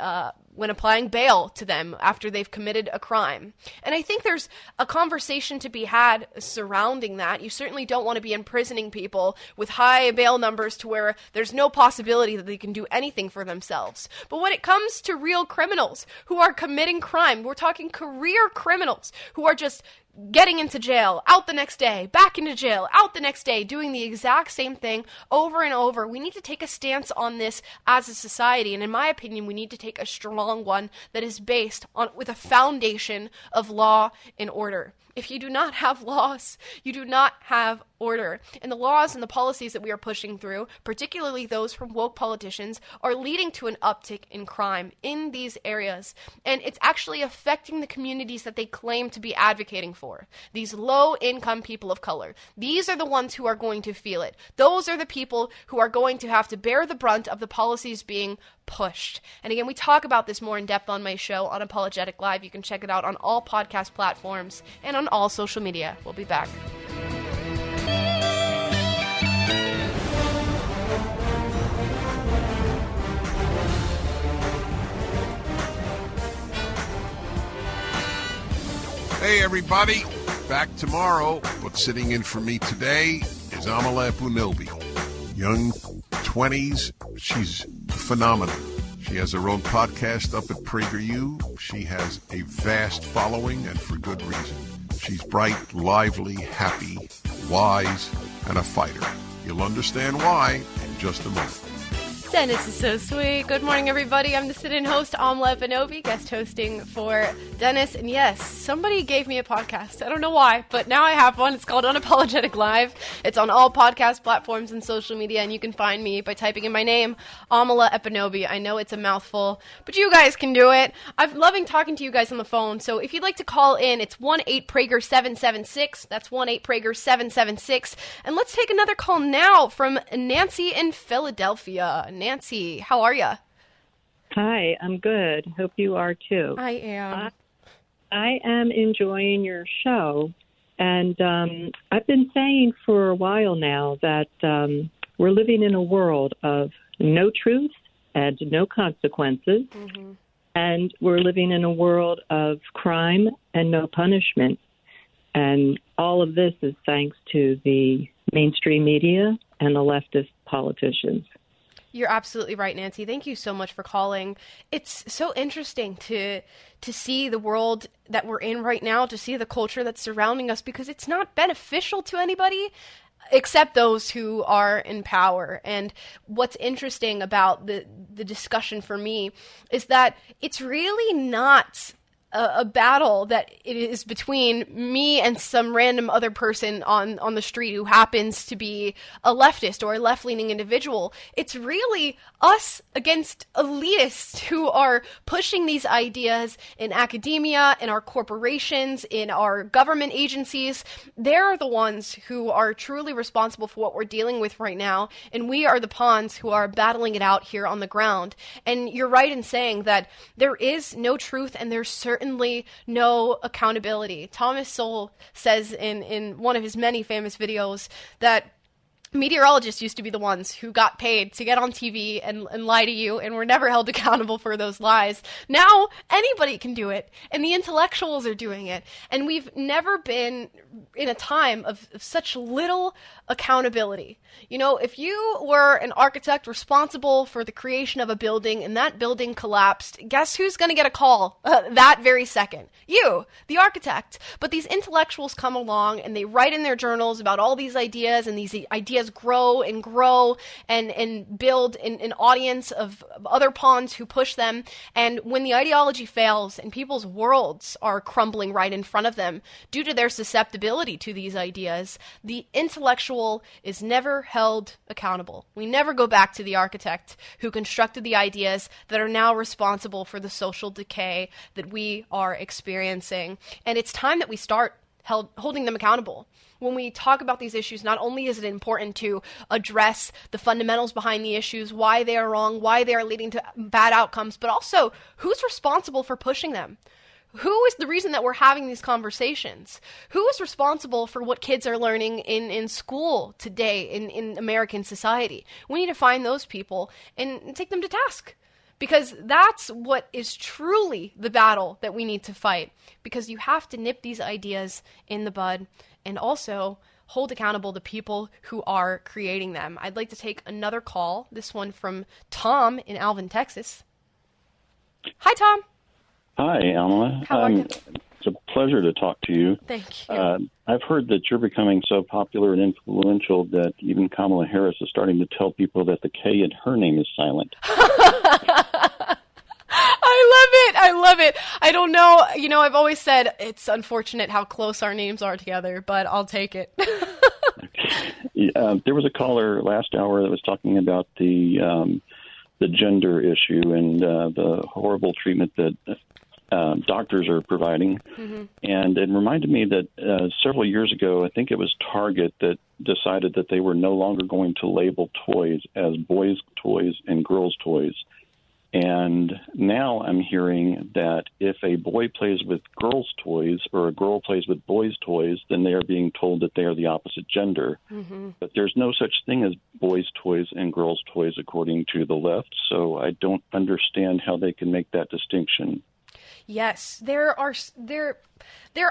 applying bail to them after they've committed a crime. And I think there's a conversation to be had surrounding that. You certainly don't want to be imprisoning people with high bail numbers to where there's no possibility that they can do anything for themselves. But when it comes to real criminals who are committing crime, we're talking career criminals who are just getting into jail, out the next day, back into jail, out the next day, doing the exact same thing over and over. We need to take a stance on this as a society, and in my opinion, we need to take a strong one that is based on with a foundation of law and order. If you do not have laws, you do not have order. And the laws and the policies that we are pushing through, particularly those from woke politicians, are leading to an uptick in crime in these areas. And it's actually affecting the communities that they claim to be advocating for. These low-income people of color. These are the ones who are going to feel it. Those are the people who are going to have to bear the brunt of the policies being pushed. And again, we talk about this more in depth on my show, Unapologetic Live. You can check it out on all podcast platforms and on all social media. We'll be back. Hey, everybody. Back tomorrow, but sitting in for me today is Amala Ekpunobi. Young 20s. She's a phenomenon. She has her own podcast up at PragerU. She has a vast following, and for good reason. She's bright, lively, happy, wise, and a fighter. You'll understand why in just a moment. Dennis is so sweet. Good morning, everybody. I'm the sit-in host, Amala Ekpunobi, guest hosting for Dennis. And yes, somebody gave me a podcast. I don't know why, but now I have one. It's called Unapologetic Live. It's on all podcast platforms and social media, and you can find me by typing in my name, Amala Ekpunobi. I know it's a mouthful, but you guys can do it. I'm loving talking to you guys on the phone, so if you'd like to call in, it's 1-8-PRAGER-776. That's 1-8-PRAGER-776. And let's take another call now from Nancy in Philadelphia. Nancy, how are you? Hi, I'm good. Hope you are too. I am. I am enjoying your show, and I've been saying for a while now that we're living in a world of no truth and no consequences, and we're living in a world of crime and no punishment. And all of this is thanks to the mainstream media and the leftist politicians. You're absolutely right, Nancy. Thank you so much for calling. It's so interesting to see the world that we're in right now, to see the culture that's surrounding us, because it's not beneficial to anybody except those who are in power. And what's interesting about the discussion for me is that it's really not a battle that it is between me and some random other person on the street who happens to be a leftist or a left-leaning individual. It's really us against elitists who are pushing these ideas in academia, in our corporations, in our government agencies. They're the ones who are truly responsible for what we're dealing with right now, and we are the pawns who are battling it out here on the ground. And you're right in saying that there is no truth and there's certainly no accountability. Tom Sowell says in one of his many famous videos that meteorologists used to be the ones who got paid to get on TV and lie to you and were never held accountable for those lies. Now anybody can do it, and the intellectuals are doing it. And we've never been in a time of such little accountability. You know, if you were an architect responsible for the creation of a building and that building collapsed, guess who's going to get a call that very second? You, the architect. But these intellectuals come along and they write in their journals about all these ideas, and these ideas grow and build an audience of other pawns who push them. And when the ideology fails and people's worlds are crumbling right in front of them due to their susceptibility to these ideas, the intellectual is never held accountable. We never go back to the architect who constructed the ideas that are now responsible for the social decay that we are experiencing. And it's time that we start holding them accountable. When we talk about these issues, not only is it important to address the fundamentals behind the issues, why they are wrong, why they are leading to bad outcomes, but also who's responsible for pushing them. Who is the reason that we're having these conversations? Who is responsible for what kids are learning in school today in American society? We need to find those people and take them to task. Because that's what is truly the battle that we need to fight. Because you have to nip these ideas in the bud and also hold accountable the people who are creating them. I'd like to take another call, this one from Tom in Alvin, Texas. Hi, Tom. Hi, Amala. How are you? It's a pleasure to talk to you. Thank you. I've heard that you're becoming so popular and influential that even Kamala Harris is starting to tell people that the K in her name is silent. I love it. I don't know. You know, I've always said it's unfortunate how close our names are together, but I'll take it. There was a caller last hour that was talking about the gender issue and the horrible treatment that doctors are providing. Mm-hmm. And it reminded me that several years ago, I think it was Target that decided that they were no longer going to label toys as boys' toys and girls' toys. And now I'm hearing that if a boy plays with girls' toys or a girl plays with boys' toys, then they are being told that they are the opposite gender. Mm-hmm. But there's no such thing as boys' toys and girls' toys according to the left, so I don't understand how they can make that distinction. Yes, their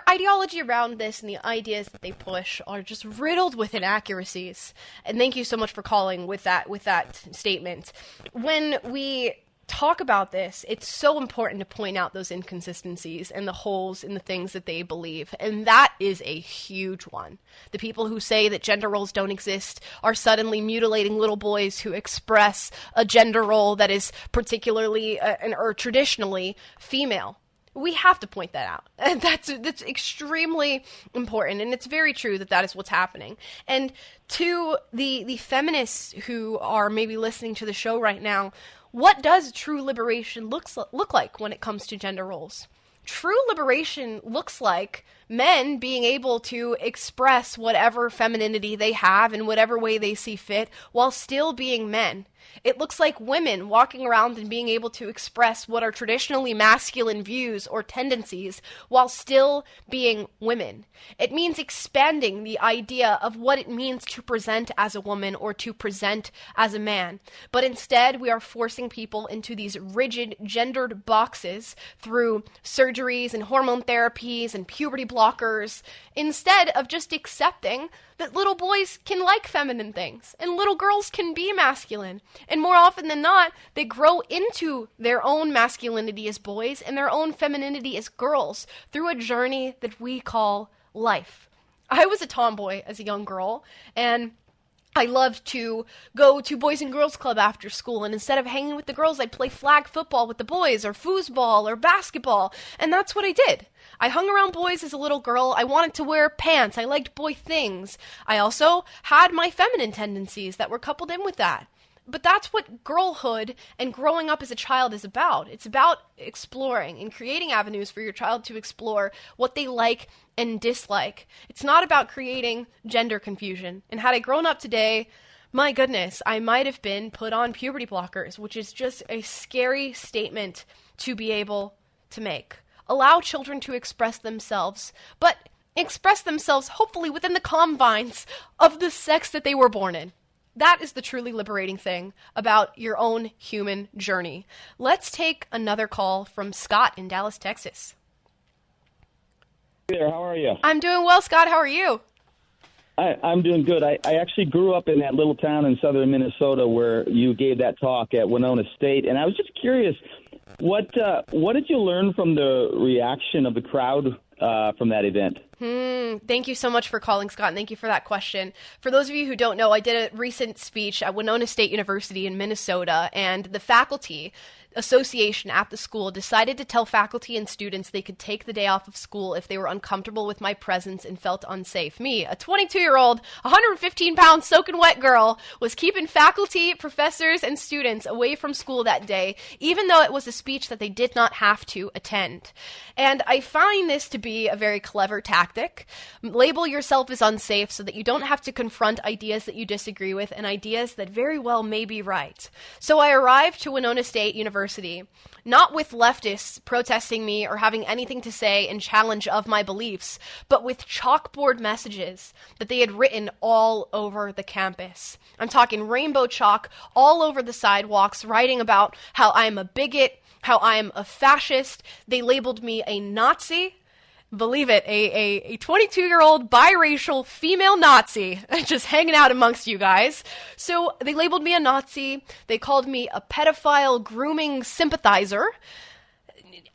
ideology around this and the ideas that they push are just riddled with inaccuracies. And thank you so much for calling with that statement. When we talk about this, it's so important to point out those inconsistencies and the holes in the things that they believe. And that is a huge one. The people who say that gender roles don't exist are suddenly mutilating little boys who express a gender role that is particularly or traditionally female. We have to point that out. And that's extremely important. And it's very true that that is what's happening. And to the feminists who are maybe listening to the show right now, what does true liberation look like when it comes to gender roles? True liberation looks like men being able to express whatever femininity they have in whatever way they see fit while still being men. It looks like women walking around and being able to express what are traditionally masculine views or tendencies while still being women. It means expanding the idea of what it means to present as a woman or to present as a man. But instead, we are forcing people into these rigid gendered boxes through surgeries and hormone therapies and puberty blockers, instead of just accepting that little boys can like feminine things and little girls can be masculine. And more often than not, they grow into their own masculinity as boys and their own femininity as girls through a journey that we call life. I was a tomboy as a young girl, and I loved to go to Boys and Girls Club after school, and instead of hanging with the girls, I'd play flag football with the boys, or foosball, or basketball, and that's what I did. I hung around boys as a little girl. I wanted to wear pants. I liked boy things. I also had my feminine tendencies that were coupled in with that. But that's what girlhood and growing up as a child is about. It's about exploring and creating avenues for your child to explore what they like and dislike. It's not about creating gender confusion. And had I grown up today, my goodness, I might have been put on puberty blockers, which is just a scary statement to be able to make. Allow children to express themselves, but express themselves hopefully within the confines of the sex that they were born in. That is the truly liberating thing about your own human journey. Let's take another call from Scott in Dallas, Texas. Hey there, how are you? I'm doing well, Scott. How are you? I'm doing good. I actually grew up in that little town in southern Minnesota where you gave that talk at Winona State, and I was just curious, what did you learn from the reaction of the crowd from that event? Thank you so much for calling, Scott, and thank you for that question. For those of you who don't know, I did a recent speech at Winona State University in Minnesota, and the faculty association at the school decided to tell faculty and students they could take the day off of school if they were uncomfortable with my presence and felt unsafe. Me, a 22-year-old, 115-pound soaking wet girl, was keeping faculty, professors, and students away from school that day, even though it was a speech that they did not have to attend. And I find this to be a very clever tactic. Label yourself as unsafe so that you don't have to confront ideas that you disagree with and ideas that very well may be right. So I arrived to Winona State University, not with leftists protesting me or having anything to say in challenge of my beliefs, but with chalkboard messages that they had written all over the campus. I'm talking rainbow chalk all over the sidewalks, writing about how I am a bigot, how I am a fascist. They labeled me a Nazi. Believe it, a 22-year-old biracial female Nazi just hanging out amongst you guys. So they labeled me a Nazi. They called me a pedophile grooming sympathizer.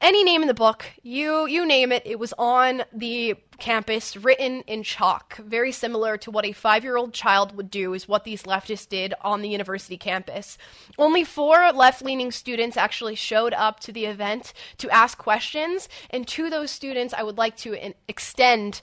Any name in the book, you name it, it was on the campus, written in chalk. Very similar to what a 5-year-old child would do is what these leftists did on the university campus. Only 4 left-leaning students actually showed up to the event to ask questions, and to those students I would like to extend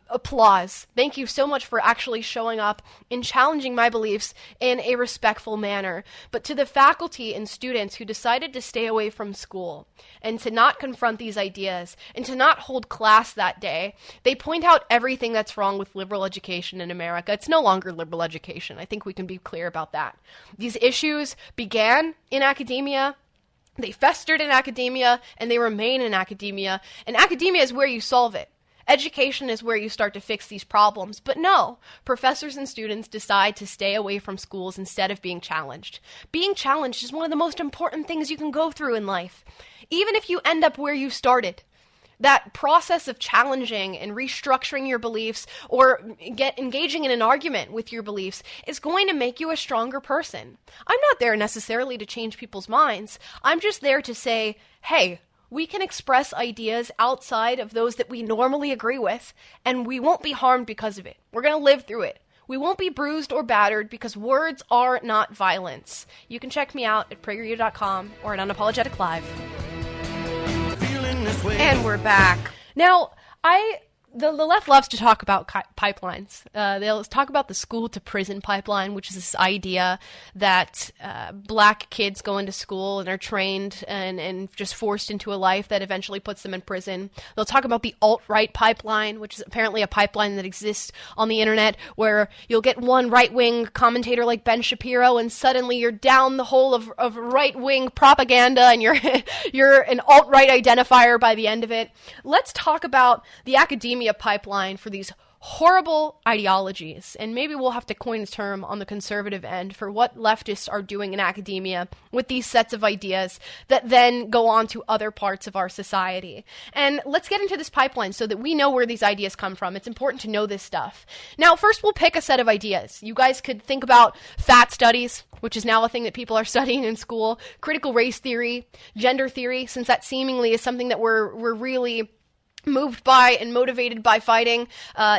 applause. Thank you so much for actually showing up and challenging my beliefs in a respectful manner. But to the faculty and students who decided to stay away from school and to not confront these ideas and to not hold class that day, they point out everything that's wrong with liberal education in America. It's no longer liberal education. I think we can be clear about that. These issues began in academia. They festered in academia, and they remain in academia. And academia is where you solve it. Education is where you start to fix these problems. But no, professors and students decide to stay away from schools instead of being challenged. Being challenged is one of the most important things you can go through in life. Even if you end up where you started, that process of challenging and restructuring your beliefs or engaging in an argument with your beliefs is going to make you a stronger person. I'm not there necessarily to change people's minds. I'm just there to say, hey, we can express ideas outside of those that we normally agree with, and we won't be harmed because of it. We're going to live through it. We won't be bruised or battered because words are not violence. You can check me out at PragerU.com or at Unapologetic Live. And we're back. Now, the left loves to talk about pipelines. They'll talk about the school to prison pipeline, which is this idea that black kids go into school and are trained and just forced into a life that eventually puts them in prison. They'll talk about the alt-right pipeline, which is apparently a pipeline that exists on the internet where you'll get one right-wing commentator like Ben Shapiro and suddenly you're down the hole of right-wing propaganda and you're an alt-right identifier by the end of it. Let's talk about the academia pipeline for these horrible ideologies, and maybe we'll have to coin a term on the conservative end for what leftists are doing in academia with these sets of ideas that then go on to other parts of our society. And let's get into this pipeline so that we know where these ideas come from. It's important to know this stuff. Now, first we'll pick a set of ideas. You guys could think about fat studies, which is now a thing that people are studying in school, critical race theory, gender theory, since that seemingly is something that we're really moved by and motivated by fighting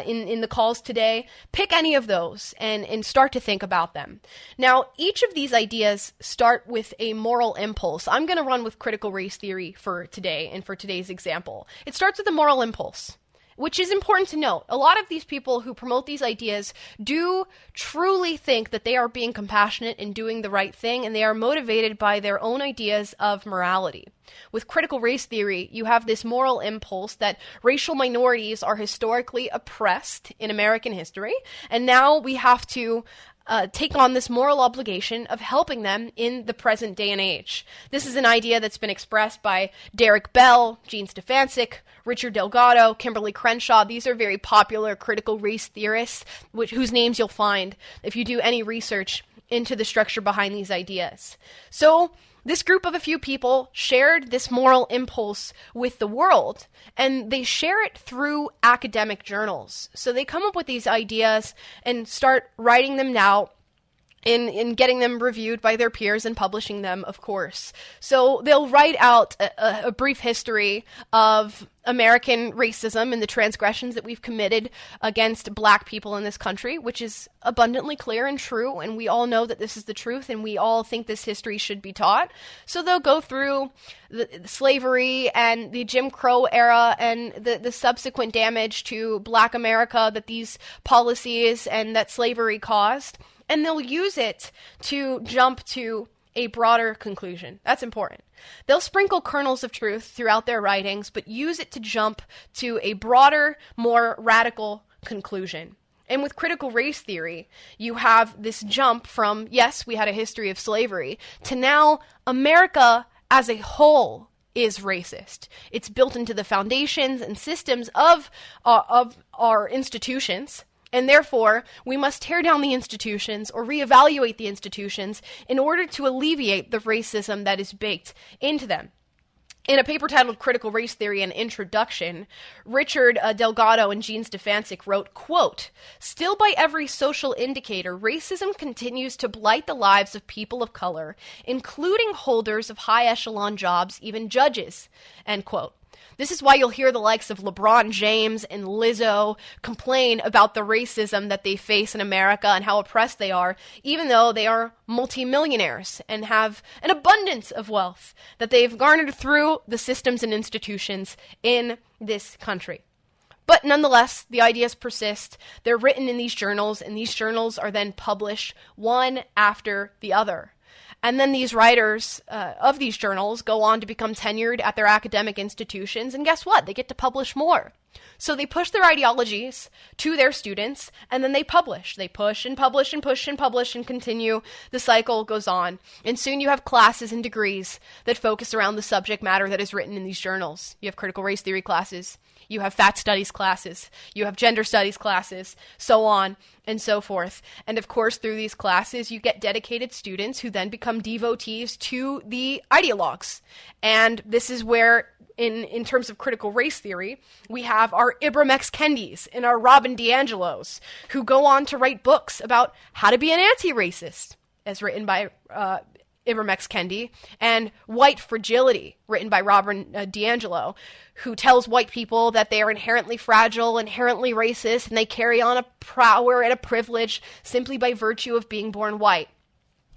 in the calls today. Pick any of those and start to think about them. Now, each of these ideas start with a moral impulse. I'm going to run with critical race theory for today and for today's example. It starts with a moral impulse, which is important to note. A lot of these people who promote these ideas do truly think that they are being compassionate and doing the right thing, and they are motivated by their own ideas of morality. With critical race theory, you have this moral impulse that racial minorities are historically oppressed in American history, and now we have to take on this moral obligation of helping them in the present day and age. This is an idea that's been expressed by Derek Bell, Gene Stefancic, Richard Delgado, Kimberly Crenshaw. These are very popular critical race theorists, whose names you'll find if you do any research into the structure behind these ideas. So this group of a few people shared this moral impulse with the world, and they share it through academic journals. So they come up with these ideas and start writing them down in getting them reviewed by their peers and publishing them, of course. So they'll write out a brief history of American racism and the transgressions that we've committed against black people in this country, which is abundantly clear and true, and we all know that this is the truth, and we all think this history should be taught. So they'll go through the slavery and the Jim Crow era and the subsequent damage to black America that these policies and that slavery caused, and they'll use it to jump to a broader conclusion. That's important. They'll sprinkle kernels of truth throughout their writings, but use it to jump to a broader, more radical conclusion. And with critical race theory, you have this jump from, yes, we had a history of slavery, to now America as a whole is racist. It's built into the foundations and systems of our institutions. And therefore, we must tear down the institutions or reevaluate the institutions in order to alleviate the racism that is baked into them. In a paper titled Critical Race Theory and Introduction, Richard Delgado and Gene Stefancic wrote, quote, "Still by every social indicator, racism continues to blight the lives of people of color, including holders of high echelon jobs, even judges," end quote. This is why you'll hear the likes of LeBron James and Lizzo complain about the racism that they face in America and how oppressed they are, even though they are multimillionaires and have an abundance of wealth that they've garnered through the systems and institutions in this country. But nonetheless, the ideas persist. They're written in these journals, and these journals are then published one after the other. And then these writers of these journals go on to become tenured at their academic institutions, and guess what? They get to publish more. So they push their ideologies to their students, and then they publish. They push and publish and push and publish and continue. The cycle goes on. And soon you have classes and degrees that focus around the subject matter that is written in these journals. You have critical race theory classes. You have fat studies classes, you have gender studies classes, so on and so forth. And of course, through these classes, you get dedicated students who then become devotees to the ideologues. And this is where, in terms of critical race theory, we have our Ibram X. Kendis and our Robin DiAngelos, who go on to write books about how to be an anti-racist, as written by Ibram X. Kendi, and White Fragility, written by Robin DiAngelo, who tells white people that they are inherently fragile, inherently racist, and they carry on a power and a privilege simply by virtue of being born white.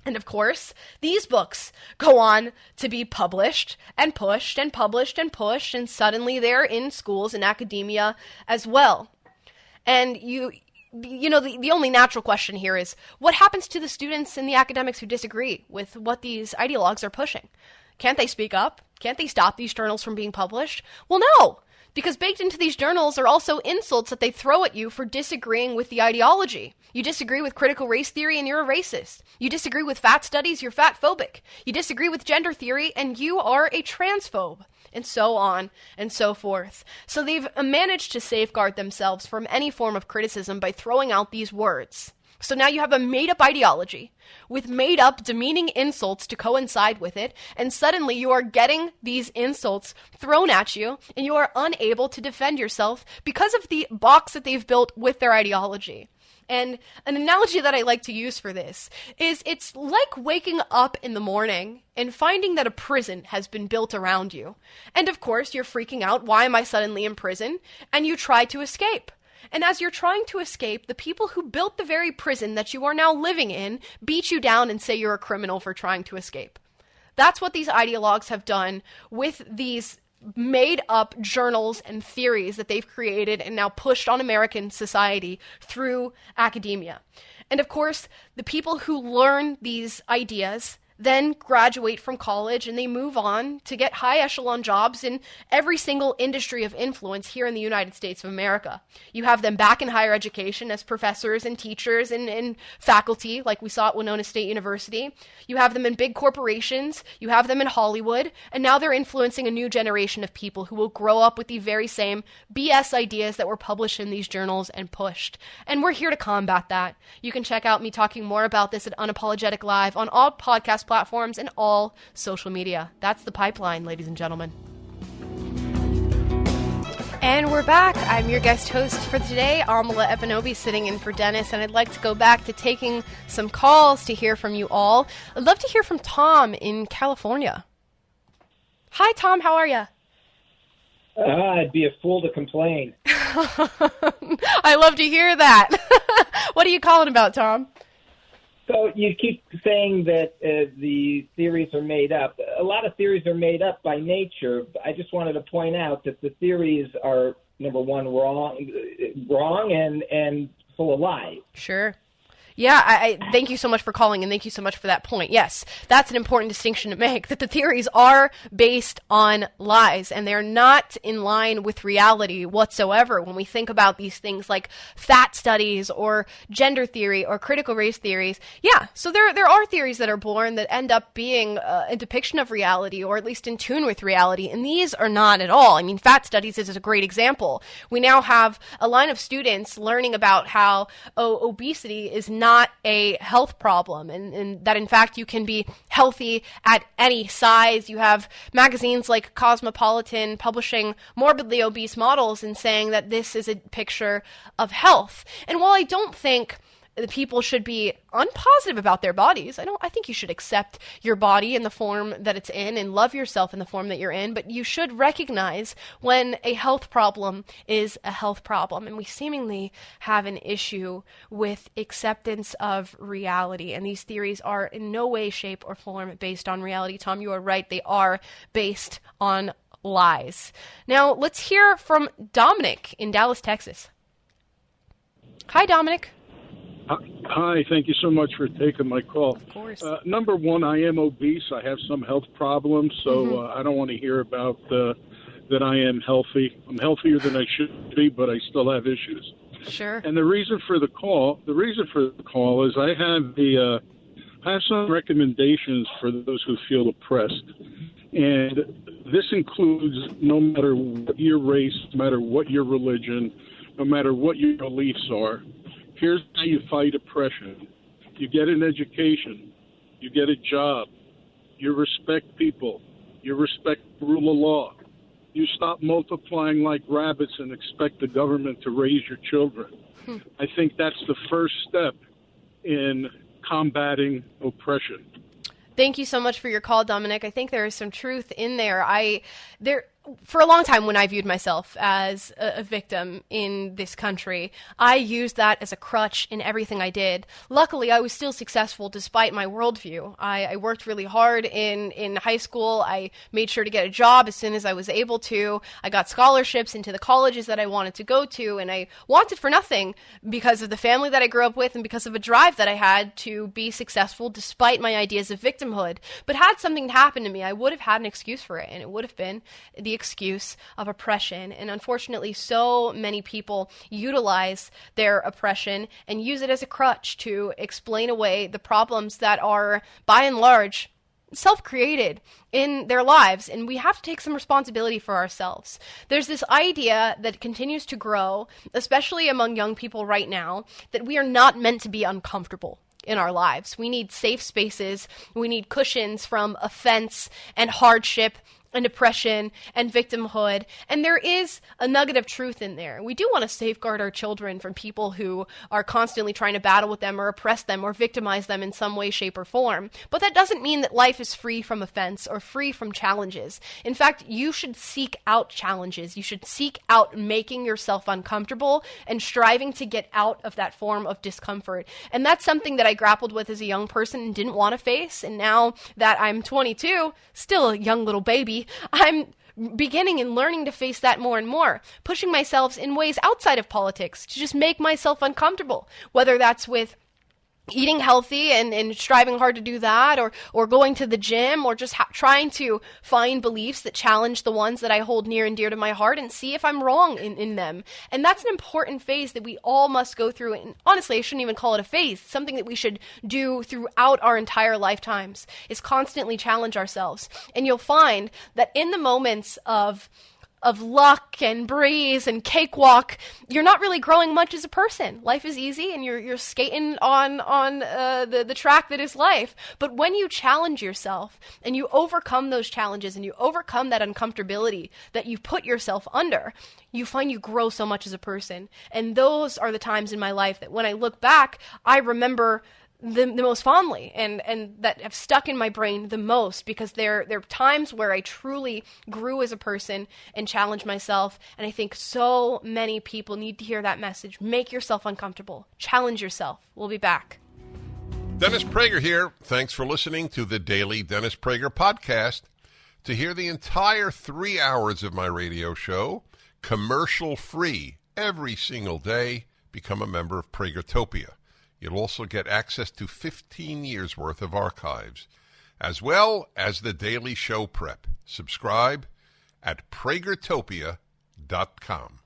And of course, these books go on to be published and pushed and published and pushed, and suddenly they're in schools and academia as well. And the only natural question here is, what happens to the students and the academics who disagree with what these ideologues are pushing? Can't they speak up? Can't they stop these journals from being published? Well, no, because baked into these journals are also insults that they throw at you for disagreeing with the ideology. You disagree with critical race theory and you're a racist. You disagree with fat studies, you're fat phobic. You disagree with gender theory and you are a transphobe. And so on and so forth. So they've managed to safeguard themselves from any form of criticism by throwing out these words. So now you have a made-up ideology with made-up demeaning insults to coincide with it, and suddenly you are getting these insults thrown at you, and you are unable to defend yourself because of the box that they've built with their ideology. And an analogy that I like to use for this is it's like waking up in the morning and finding that a prison has been built around you. And of course, you're freaking out, why am I suddenly in prison? And you try to escape. And as you're trying to escape, the people who built the very prison that you are now living in beat you down and say you're a criminal for trying to escape. That's what these ideologues have done with these made up journals and theories that they've created and now pushed on American society through academia. And of course, the people who learn these ideas then graduate from college and they move on to get high echelon jobs in every single industry of influence here in the United States of America. You have them back in higher education as professors and teachers and faculty, like we saw at Winona State University. You have them in big corporations. You have them in Hollywood. And now they're influencing a new generation of people who will grow up with the very same BS ideas that were published in these journals and pushed. And we're here to combat that. You can check out me talking more about this at Unapologetic Live on all podcast platforms and all social media. That's the pipeline, ladies and gentlemen. And we're back. I'm your guest host for today, Amala Ekpunobi, sitting in for Dennis, and I'd like to go back to taking some calls to hear from you all. I'd love to hear from Tom in California. Hi, Tom. How are you? I'd be a fool to complain. I love to hear that. What are you calling about, Tom? So you keep saying that the theories are made up. A lot of theories are made up by nature. I just wanted to point out that the theories are, number one, wrong and full of lies. Sure. Yeah, I thank you so much for calling, and thank you so much for that point. Yes, that's an important distinction to make, that the theories are based on lies, and they're not in line with reality whatsoever when we think about these things like fat studies or gender theory or critical race theories. Yeah, so there are theories that are born that end up being a depiction of reality, or at least in tune with reality, and these are not at all. I mean, fat studies is a great example. We now have a line of students learning about how obesity is not a health problem, and that in fact you can be healthy at any size. You have magazines like Cosmopolitan publishing morbidly obese models and saying that this is a picture of health. And while I don't think the people should be unpositive about their bodies, I think you should accept your body in the form that it's in and love yourself in the form that you're in, but you should recognize when a health problem is a health problem. And we seemingly have an issue with acceptance of reality, and these theories are in no way, shape, or form based on reality. Tom, you are right. They are based on lies. Now, let's hear from Dominic in Dallas, Texas. Hi, Dominic. Hi, thank you so much for taking my call. Of course. Number one, I am obese. I have some health problems, so I don't want to hear about that I am healthy. I'm healthier than I should be, but I still have issues. Sure. And the reason for the call is I have some recommendations for those who feel oppressed. And This includes no matter what your race, no matter what your religion, no matter what your beliefs are. Here's how you fight oppression. You get an education. You get a job. You respect people. You respect the rule of law. You stop multiplying like rabbits and expect the government to raise your children. I think that's the first step in combating oppression. Thank you so much for your call, Dominic. I think there is some truth in there. For a long time, when I viewed myself as a victim in this country, I used that as a crutch in everything I did. Luckily, I was still successful despite my worldview. I worked really hard in high school. I made sure to get a job as soon as I was able to. I got scholarships into the colleges that I wanted to go to, and I wanted for nothing because of the family that I grew up with and because of a drive that I had to be successful despite my ideas of victimhood. But had something happened to me, I would have had an excuse for it, and it would have been the excuse of oppression. And unfortunately, so many people utilize their oppression and use it as a crutch to explain away the problems that are, by and large, self-created in their lives, and we have to take some responsibility for ourselves. There's this idea that continues to grow, especially among young people right now, that we are not meant to be uncomfortable in our lives. We need safe spaces. We need cushions from offense and hardship and oppression and victimhood. And there is a nugget of truth in there. We do want to safeguard our children from people who are constantly trying to battle with them or oppress them or victimize them in some way, shape, or form. But that doesn't mean that life is free from offense or free from challenges. In fact, you should seek out challenges. You should seek out making yourself uncomfortable and striving to get out of that form of discomfort. And that's something that I grappled with as a young person and didn't want to face. And now that I'm 22, still a young little baby, I'm beginning and learning to face that more and more, pushing myself in ways outside of politics to just make myself uncomfortable, whether that's with eating healthy and striving hard to do that, or going to the gym, or just trying to find beliefs that challenge the ones that I hold near and dear to my heart and see if I'm wrong in them. And that's an important phase that we all must go through. And honestly, I shouldn't even call it a phase. It's something that we should do throughout our entire lifetimes, is constantly challenge ourselves. And you'll find that in the moments of luck and breeze and cakewalk, you're not really growing much as a person. Life is easy and you're skating on the track that is life. But when you challenge yourself and you overcome those challenges and you overcome that uncomfortability that you put yourself under, you find you grow so much as a person. And those are the times in my life that when I look back, I remember the most fondly and that have stuck in my brain the most, because they're times where I truly grew as a person and challenged myself. And I think so many people need to hear that message. Make yourself uncomfortable. Challenge yourself. We'll be back. Dennis Prager here. Thanks for listening to the Daily Dennis Prager Podcast. To hear the entire 3 hours of my radio show, commercial-free, every single day, become a member of Pragertopia. You'll also get access to 15 years' worth of archives, as well as the daily show prep. Subscribe at pragertopia.com.